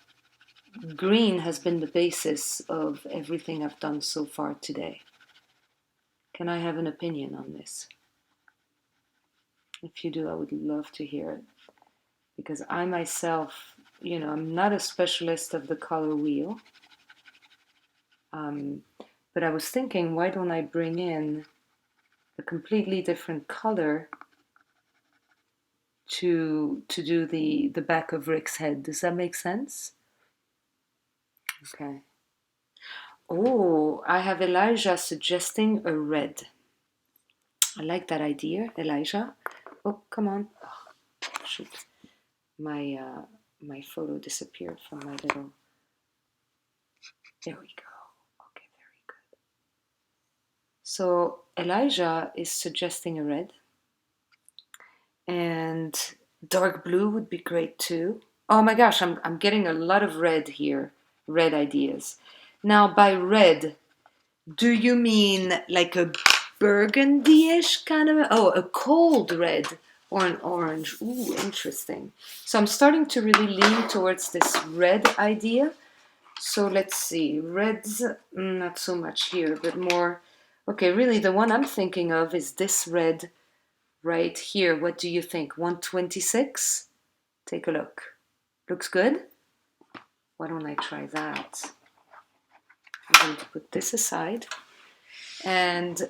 green has been the basis of everything I've done so far today? Can I have an opinion on this? If you do, I would love to hear it. Because I myself, I'm not a specialist of the color wheel. But I was thinking, why don't I bring in a completely different color to do the back of Rick's head? Does that make sense? Okay. Oh, I have Elijah suggesting a red. I like that idea, Elijah. Oh, come on. Oh, shoot. My photo disappeared from my little... There we go. Okay, very good. So Elijah is suggesting a red. And dark blue would be great too. Oh my gosh, I'm getting a lot of red here. Red ideas. Now by red, do you mean like a burgundy-ish kind of... Oh, a cold red or an orange. Ooh, interesting. So I'm starting to really lean towards this red idea. So let's see. Reds, not so much here, but more... Okay, really the one I'm thinking of is this red right here. What do you think? 126? Take a look. Looks good? Why don't I try that? I'm going to put this aside. And,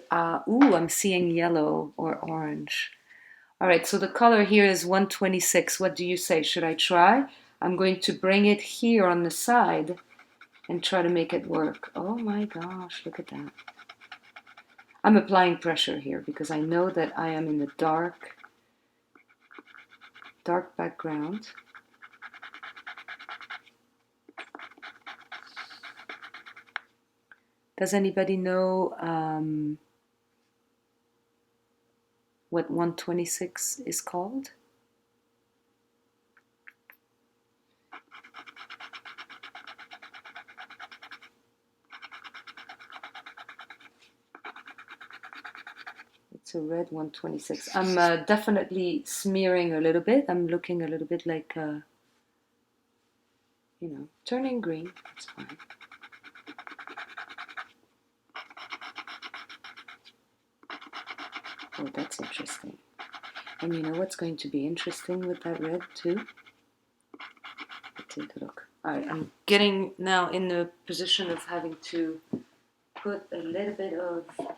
ooh, I'm seeing yellow or orange. All right, so the color here is 126. What do you say? Should I try? I'm going to bring it here on the side and try to make it work. Oh my gosh, look at that. I'm applying pressure here because I know that I am in the dark background. Does anybody know what 126 is called? It's a red 126. I'm definitely smearing a little bit. I'm looking a little bit like, you know, turning green. That's fine. Oh, that's interesting. And you know what's going to be interesting with that red too? Let's take a look. Alright, I'm getting now in the position of having to put a little bit of a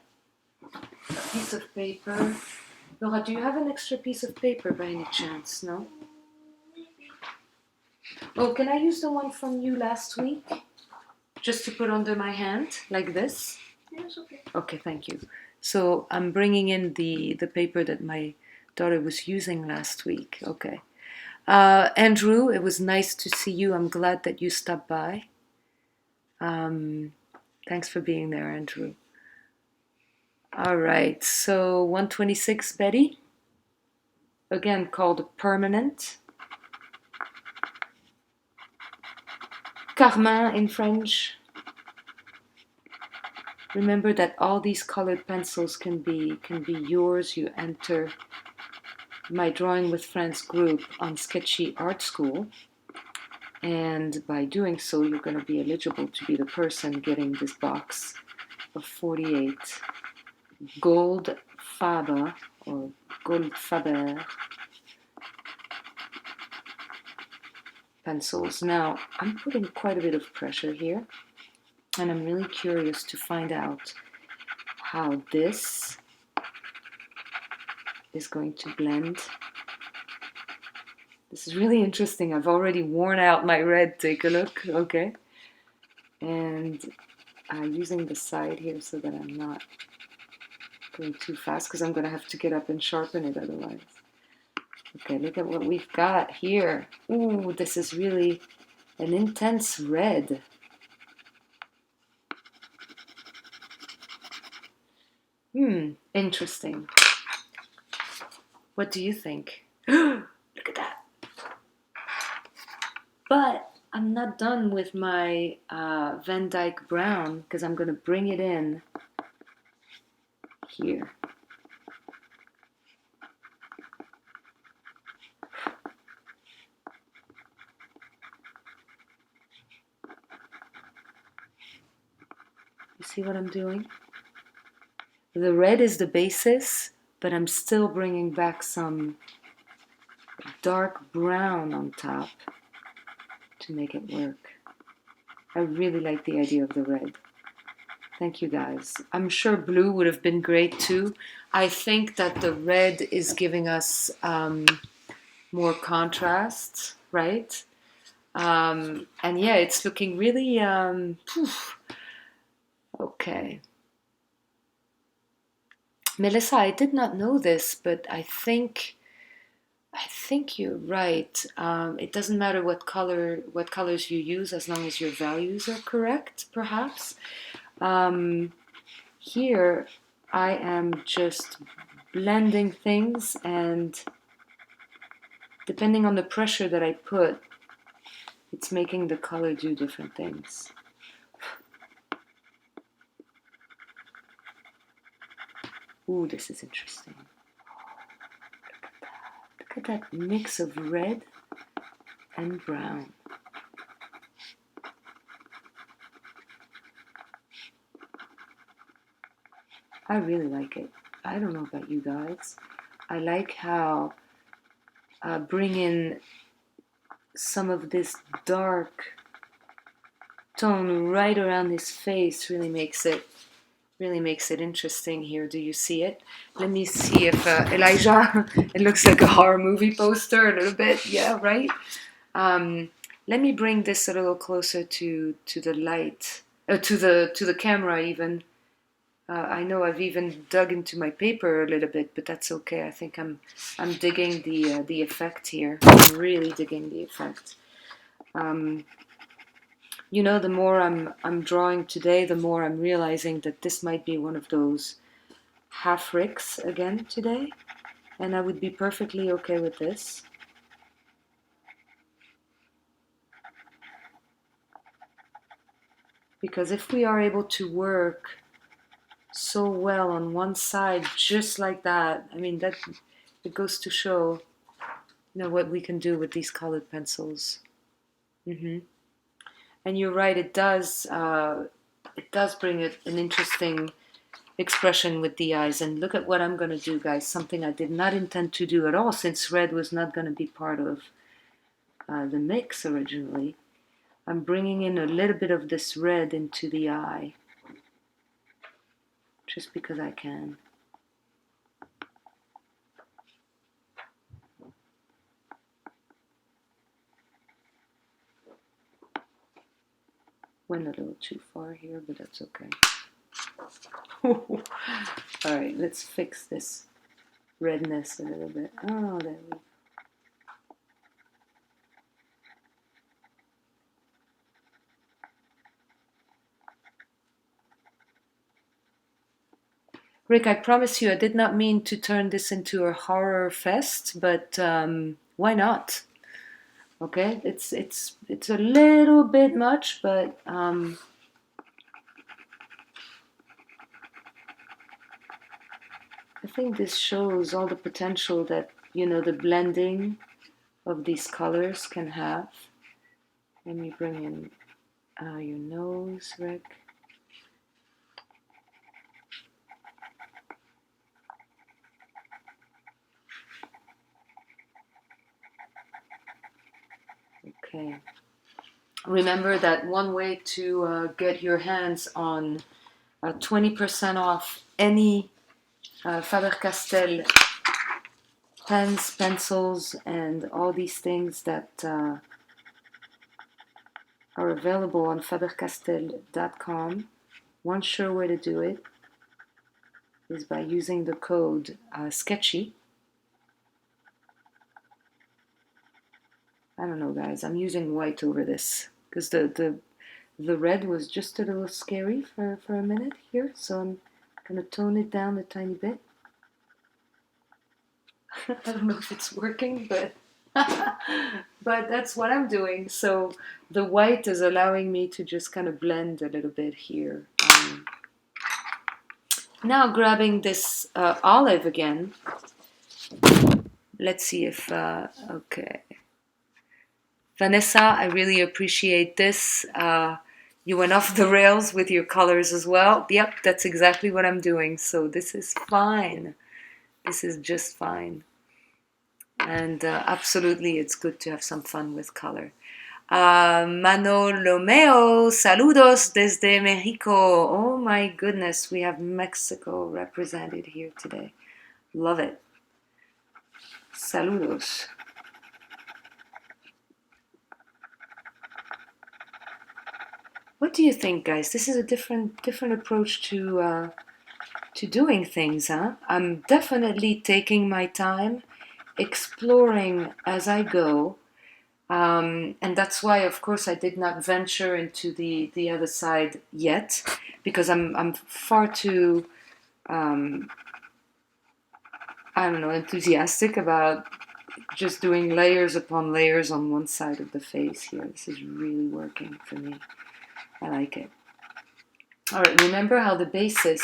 piece of paper. Laura, do you have an extra piece of paper by any chance? No? Oh, can I use the one from you last week? Just to put under my hand, like this? Yes, okay. Okay, thank you. So I'm bringing in the paper that my daughter was using last week. Okay. Andrew, it was nice to see you. I'm glad that you stopped by. Thanks for being there, Andrew. All right, so 126, Betty. Again, called permanent. Carmin in French. Remember that all these colored pencils can be yours. You enter my Drawing with Friends group on Sketchy Art School. And by doing so, you're going to be eligible to be the person getting this box of 48 gold Faber or gold Faber pencils. Now, I'm putting quite a bit of pressure here, and I'm really curious to find out how this is going to blend. This is really interesting. I've already worn out my red. Take a look. Okay. And using the side here so that I'm not going too fast because I'm going to have to get up and sharpen it otherwise. Okay, look at what we've got here. Ooh, this is really an intense red. Interesting. What do you think? Look at that. But I'm not done with my Van Dyke brown because I'm going to bring it in here. You see what I'm doing? The red is the basis, but I'm still bringing back some dark brown on top to make it work. I really like the idea of the red. Thank you guys. I'm sure blue would have been great too. I think that the red is giving us more contrast, right? And yeah, it's looking really, okay. Melissa, I did not know this, but I think you're right. It doesn't matter what colors you use as long as your values are correct, perhaps. Here, I am just blending things, and depending on the pressure that I put, it's making the color do different things. Ooh, this is interesting. Look at that mix of red and brown. I really like it. I don't know about you guys. I like how bring in some of this dark tone right around his face really makes it interesting here. Do you see it? Let me see if Elijah. It looks like a horror movie poster a little bit. Yeah, right. Let me bring this a little closer to the light, to the camera even. I know I've even dug into my paper a little bit, but that's okay. I think I'm digging the effect here. I'm really digging the effect. You know, the more I'm drawing today, the more I'm realizing that this might be one of those half ricks again today, and I would be perfectly okay with this. Because if we are able to work so well on one side just like that, I mean, that it goes to show, you know, what we can do with these colored pencils. And you're right, it does bring an interesting expression with the eyes. And look at what I'm going to do, guys, something I did not intend to do at all, since red was not going to be part of the mix originally. I'm bringing in a little bit of this red into the eye, just because I can. Went a little too far here, but that's okay. Alright, let's fix this redness a little bit. Oh, there we go. Rick, I promise you I did not mean to turn this into a horror fest, but why not? Okay, it's a little bit much, but I think this shows all the potential that, you know, the blending of these colors can have. Let me bring in your nose, Rick. Okay. Remember that one way to get your hands on 20% off any Faber-Castell pens, pencils, and all these things that are available on fabercastell.com. One sure way to do it is by using the code SKETCHY. I don't know, guys. I'm using white over this because the red was just a little scary for a minute here, so I'm going to tone it down a tiny bit. I don't know if it's working, but but that's what I'm doing. So the white is allowing me to just kind of blend a little bit here. Now grabbing this olive again. Let's see if, okay. Vanessa, I really appreciate this. You went off the rails with your colors as well. Yep, that's exactly what I'm doing. So this is fine. This is just fine. And absolutely, it's good to have some fun with color. Manolomeo, saludos desde Mexico. Oh my goodness, we have Mexico represented here today. Love it. Saludos. What do you think, guys? This is a different approach to doing things, huh? I'm definitely taking my time, exploring as I go. And that's why, of course, I did not venture into the other side yet, because I'm far too, I don't know, enthusiastic about just doing layers upon layers on one side of the face here. This is really working for me. I like it. All right, remember how the basis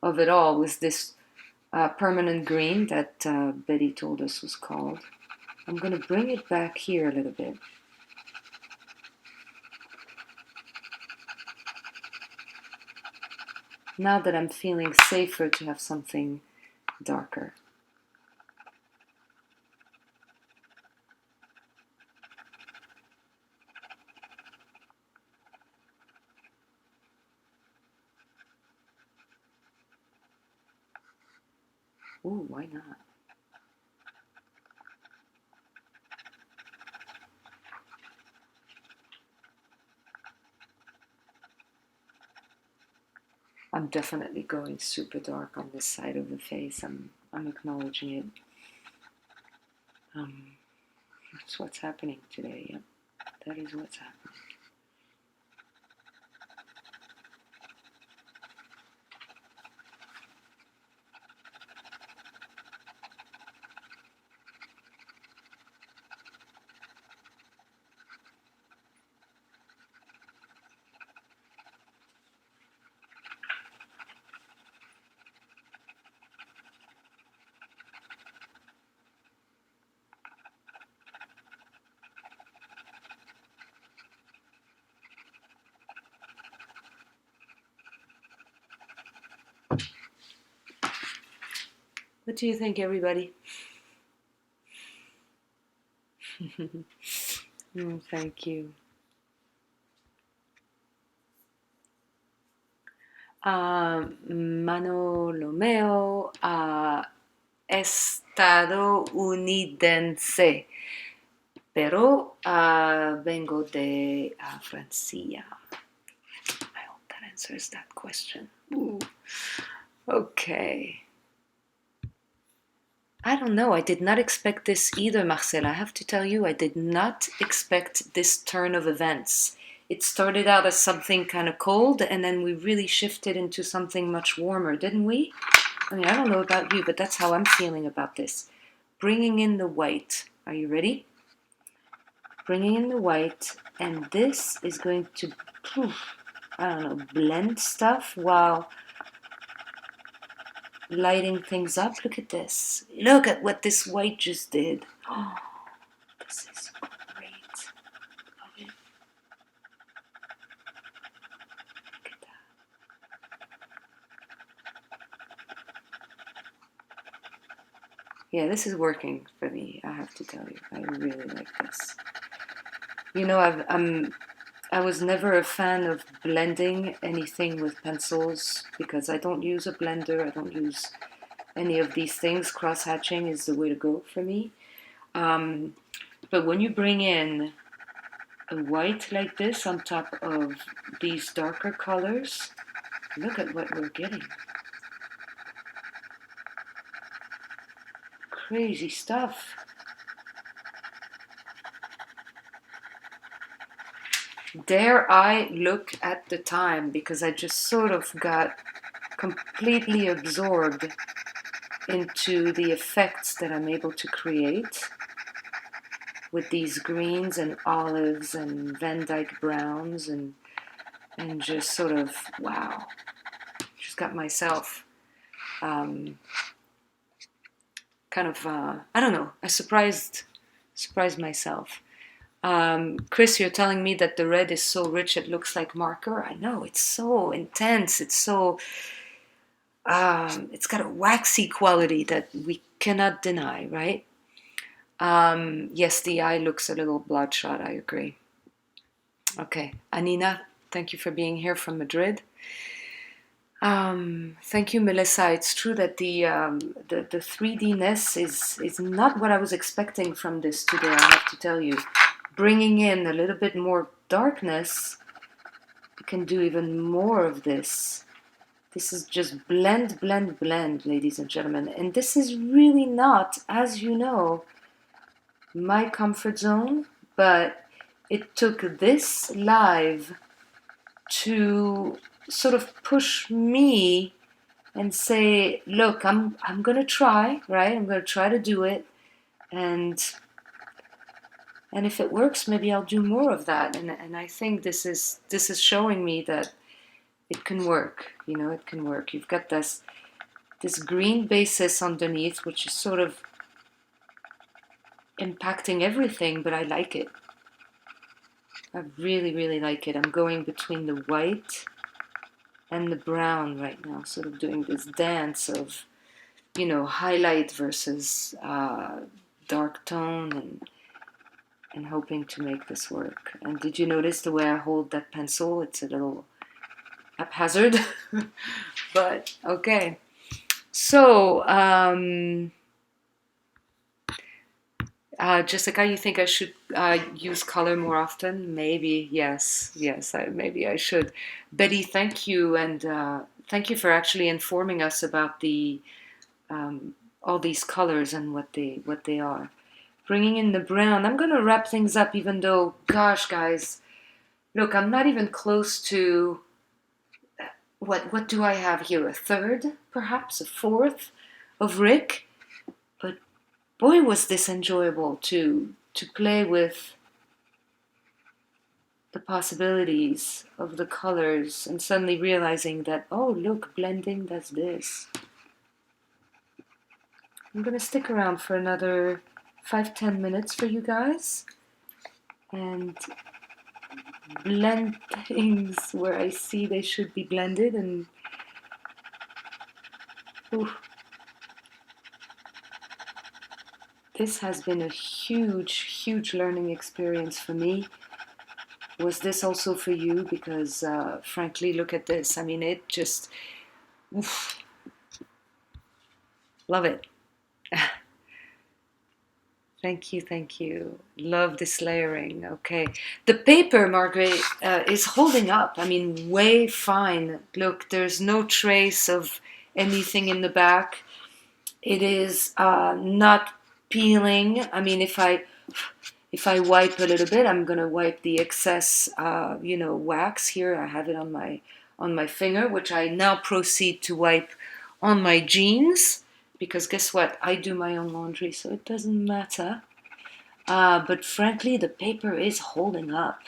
of it all was this permanent green that Betty told us was called. I'm going to bring it back here a little bit. Now that I'm feeling safer to have something darker. Ooh, why not? I'm definitely going super dark on this side of the face. I'm acknowledging it. That's what's happening today. Yep, that is what's happening. What do you think, everybody? Thank you. Manolomeo estadounidense, pero vengo de Francia. I hope that answers that question. Ooh. Okay. I don't know. I did not expect this either, Marcel. I have to tell you, I did not expect this turn of events. It started out as something kind of cold, and then we really shifted into something much warmer, didn't we? I mean, I don't know about you, but that's how I'm feeling about this. Bringing in the white. Are you ready? Bringing in the white, and this is going to, I don't know, blend stuff while lighting things up. Look at this. Look at what this white just did. Oh, this is great. Love it. Look at that. Yeah, this is working for me, I have to tell you. I really like this. You know, I was never a fan of blending anything with pencils because I don't use a blender. I don't use any of these things. Cross-hatching is the way to go for me. But when you bring in a white like this on top of these darker colors, look at what we're getting. Crazy stuff. Dare I look at the time, because I just sort of got completely absorbed into the effects that I'm able to create with these greens and olives and Van Dyke browns and just sort of, wow, just got myself kind of, I don't know, I surprised myself. Chris, you're telling me that the red is so rich it looks like marker. I know, it's so intense. It's so, it's got a waxy quality that we cannot deny, right? Yes, the eye looks a little bloodshot, I agree. Okay, Anina, thank you for being here from Madrid. Thank you, Melissa. It's true that the 3D-ness is not what I was expecting from this today, I have to tell you. Bringing in a little bit more darkness, you can do even more of this. This is just blend, blend, blend, ladies and gentlemen. And this is really not, as you know, my comfort zone, but it took this live to sort of push me and say, look, I'm gonna try, right? I'm gonna try to do it, and if it works, maybe I'll do more of that. And I think this is showing me that it can work. You know, it can work. You've got this green basis underneath, which is sort of impacting everything, but I like it. I really, really like it. I'm going between the white and the brown right now, sort of doing this dance of, you know, highlight versus dark tone, and hoping to make this work. And did you notice the way I hold that pencil? It's a little haphazard, but okay. So, Jessica, you think I should use color more often? Maybe, yes, yes, maybe I should. Betty, thank you, and thank you for actually informing us about the all these colors and what they are. Bringing in the brown. I'm gonna wrap things up, even though, gosh, guys, look, I'm not even close to what do I have here? A third, perhaps a fourth of Rick, but boy, was this enjoyable to play with the possibilities of the colors and suddenly realizing that, oh, look, blending does this. I'm gonna stick around for another 5-10 minutes for you guys and blend things where I see they should be blended. And ooh, this has been a huge, huge learning experience for me. Was this also for you? Because frankly, look at this. I mean, it just, oof, love it. Thank you, thank you. Love this layering. Okay. The paper, Margaret, is holding up. I mean, way fine. Look, there's no trace of anything in the back. It is not peeling. I mean, if I wipe a little bit, I'm gonna wipe the excess, wax here. I have it on my finger, which I now proceed to wipe on my jeans because guess what? I do my own laundry, so it doesn't matter. But frankly, the paper is holding up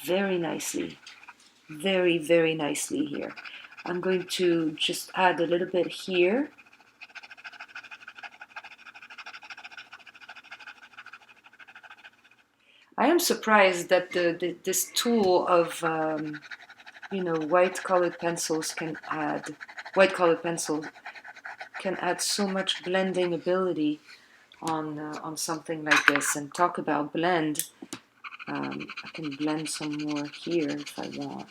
very nicely, very, very nicely here. I'm going to just add a little bit here. I am surprised that this tool of white colored pencils can add so much blending ability on something like this. And talk about blend, I can blend some more here if I want,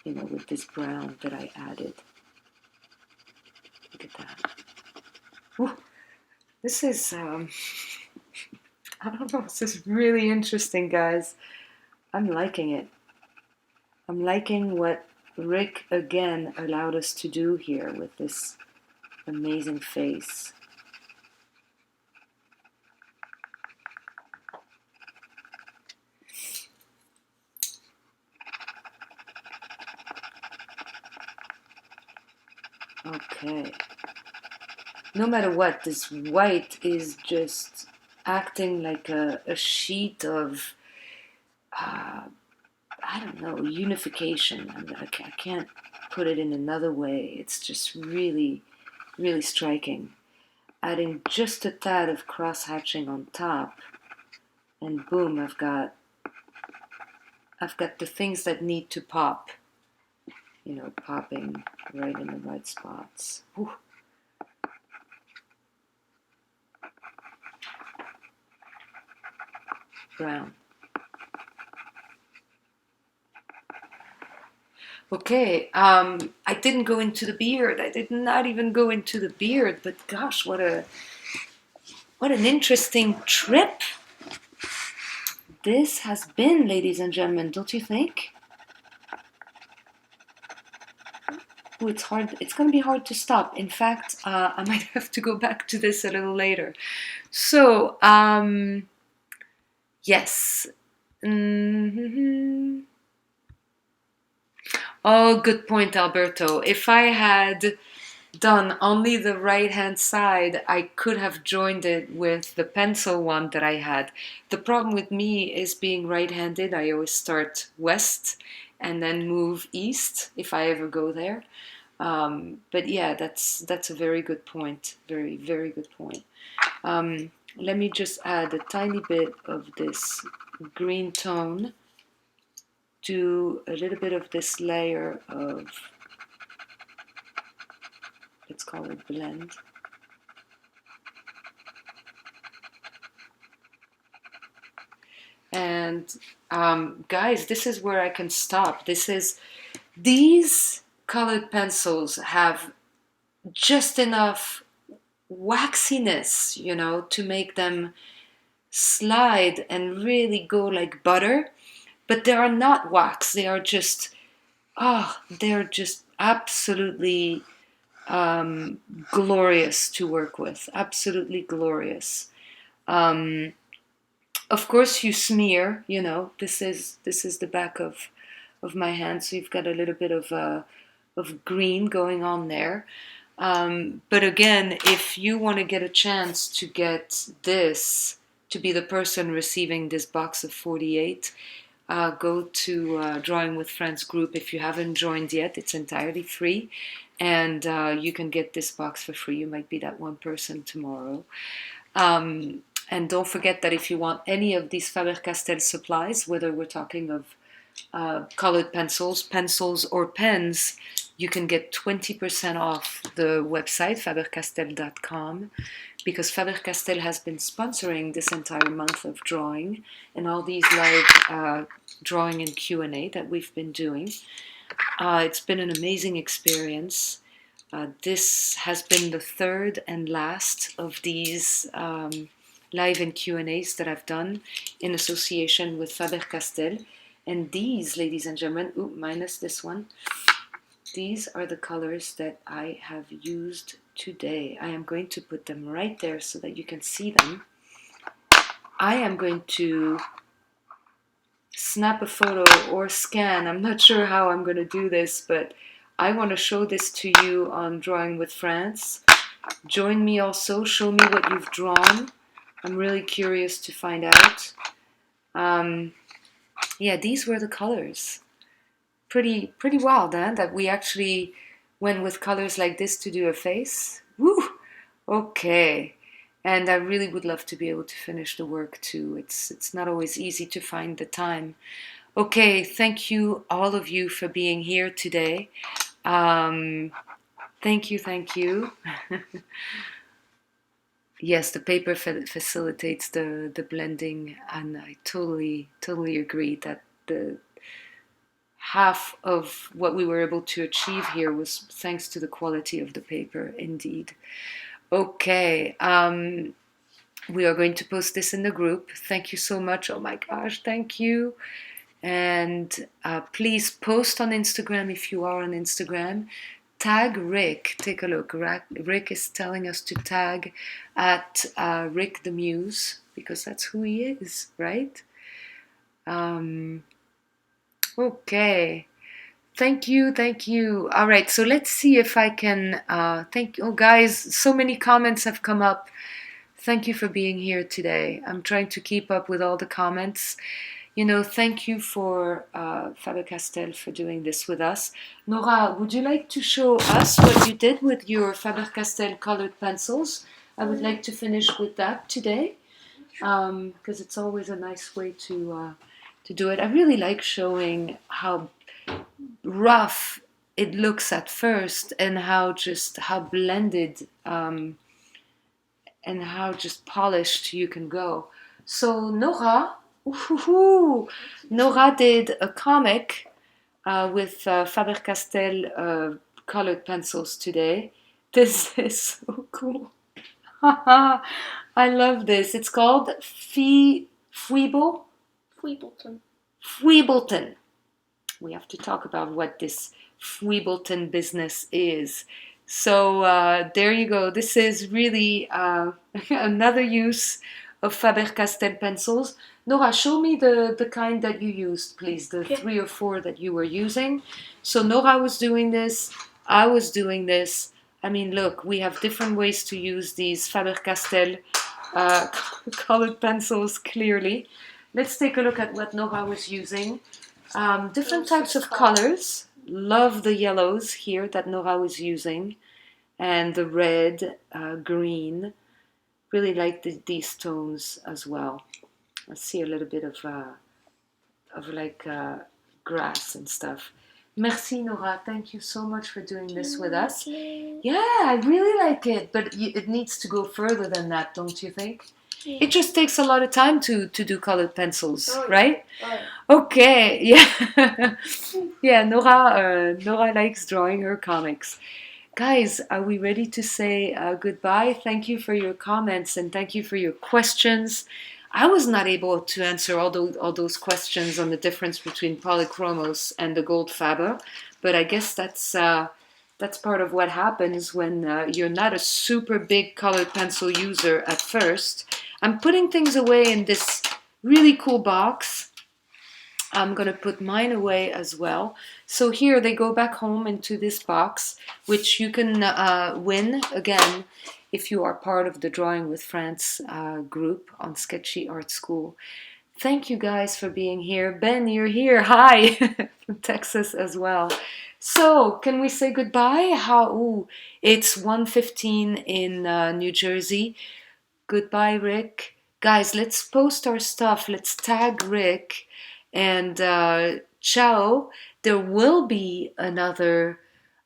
with this brown that I added. Look at that. Ooh, this is I don't know, this is really interesting, guys. I'm liking it. I'm liking what Rick again allowed us to do here with this amazing face. Okay. No matter what, this white is just acting like a sheet of, I don't know, unification. I can't put it in another way. It's just really, really striking. Adding just a tad of cross hatching on top, and boom, I've got the things that need to pop. Popping right in the right spots. Whew. Brown. Okay, I didn't go into the beard. I did not even go into the beard, but gosh, what an interesting trip this has been, ladies and gentlemen, don't you think? Ooh, it's hard. It's going to be hard to stop. In fact, I might have to go back to this a little later. So, yes. Mm-hmm. Oh, good point, Alberto. If I had done only the right hand side, I could have joined it with the pencil one that I had. The problem with me is being right handed. I always start west and then move east if I ever go there. But yeah, that's a very good point. Very, very good point. Let me just add a tiny bit of this green tone to a little bit of this layer of, let's call it blend. And guys, this is where I can stop. These colored pencils have just enough waxiness, to make them slide and really go like butter. But they are not wax. They are just, they're just absolutely glorious to work with. Absolutely glorious. Um, of course, you smear. This is the back of my hand, so you've got a little bit of green going on there. But again, if you want to get a chance to get this, to be the person receiving this box of 48, go to Drawing with Friends group if you haven't joined yet. It's entirely free, and you can get this box for free. You might be that one person tomorrow. And don't forget that if you want any of these Faber-Castell supplies, whether we're talking of colored pencils or pens, you can get 20% off the website fabercastel.com, because Faber-Castell has been sponsoring this entire month of drawing and all these live drawing and Q&A that we've been doing. It's been an amazing experience. This has been the third and last of these live and Q&As that I've done in association with Faber-Castell. And these, ladies and gentlemen, minus this one, these are the colors that I have used today. I am going to put them right there so that you can see them. I am going to snap a photo or scan. I'm not sure how I'm going to do this, but I want to show this to you on Drawing with France. Join me also. Show me what you've drawn. I'm really curious to find out. Yeah, these were the colors. Pretty wild, huh? That we actually went with colors like this to do a face. Woo! Okay. And I really would love to be able to finish the work too. It's not always easy to find the time. Okay, thank you all of you for being here today. Thank you. Yes, the paper facilitates the blending, and I totally agree that the half of what we were able to achieve here was thanks to the quality of the paper, indeed. Okay, we are going to post this in the group. Thank you so much. Oh my gosh, thank you. And please post on Instagram if you are on Instagram. Tag Rick. Take a look. Rick is telling us to tag at Rick the Muse, because that's who he is, right? Okay. Thank you. All right, so let's see if I can thank you. Oh, guys, so many comments have come up. Thank you for being here today. I'm trying to keep up with all the comments. Thank you for Faber-Castell for doing this with us. Nora, would you like to show us what you did with your Faber-Castell colored pencils? I would like to finish with that today, because it's always a nice way to do it. I really like showing how rough it looks at first, and how blended and how just polished you can go. So Nora, Nora did a comic with Faber-Castell colored pencils today. This is so cool. I love this. It's called Fweebleton. We have to talk about what this Fweebleton business is. So there you go. This is really another use of Faber-Castell pencils. Nora, show me the kind that you used, please. The 3 or 4 that you were using. So Nora was doing this. I was doing this. I mean, look, we have different ways to use these Faber-Castell colored pencils, clearly. Let's take a look at what Nora was using. Different types of colors. Love the yellows here that Nora was using. And the red, green. Really like these tones as well. I see a little bit of grass and stuff. Merci, Nora. Thank you so much for doing this with us. Yeah, I really like it, but it needs to go further than that, don't you think? Yeah. It just takes a lot of time to do colored pencils, right? Oh. Okay, yeah. Yeah, Nora likes drawing her comics. Guys, are we ready to say goodbye? Thank you for your comments and thank you for your questions. I was not able to answer all those questions on the difference between polychromos and the gold Faber, but I guess that's part of what happens when you're not a super big colored pencil user at first. I'm putting things away in this really cool box. I'm gonna put mine away as well. So here they go back home into this box, which you can win again if you are part of the Drawing with France group on Sketchy Art School. Thank you guys for being here. Ben, you're here. Hi, from Texas as well. So, can we say goodbye? How? Ooh, it's 1:15 in New Jersey. Goodbye, Rick. Guys, let's post our stuff. Let's tag Rick. And ciao. There will be another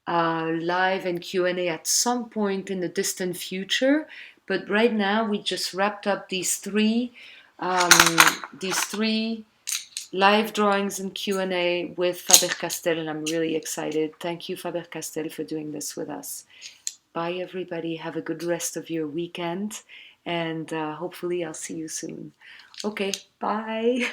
live and Q&A at some point in the distant future. But right now, we just wrapped up um, these three live drawings and Q&A with Faber-Castell, and I'm really excited. Thank you, Faber-Castell, for doing this with us. Bye, everybody. Have a good rest of your weekend, and hopefully I'll see you soon. Okay, bye.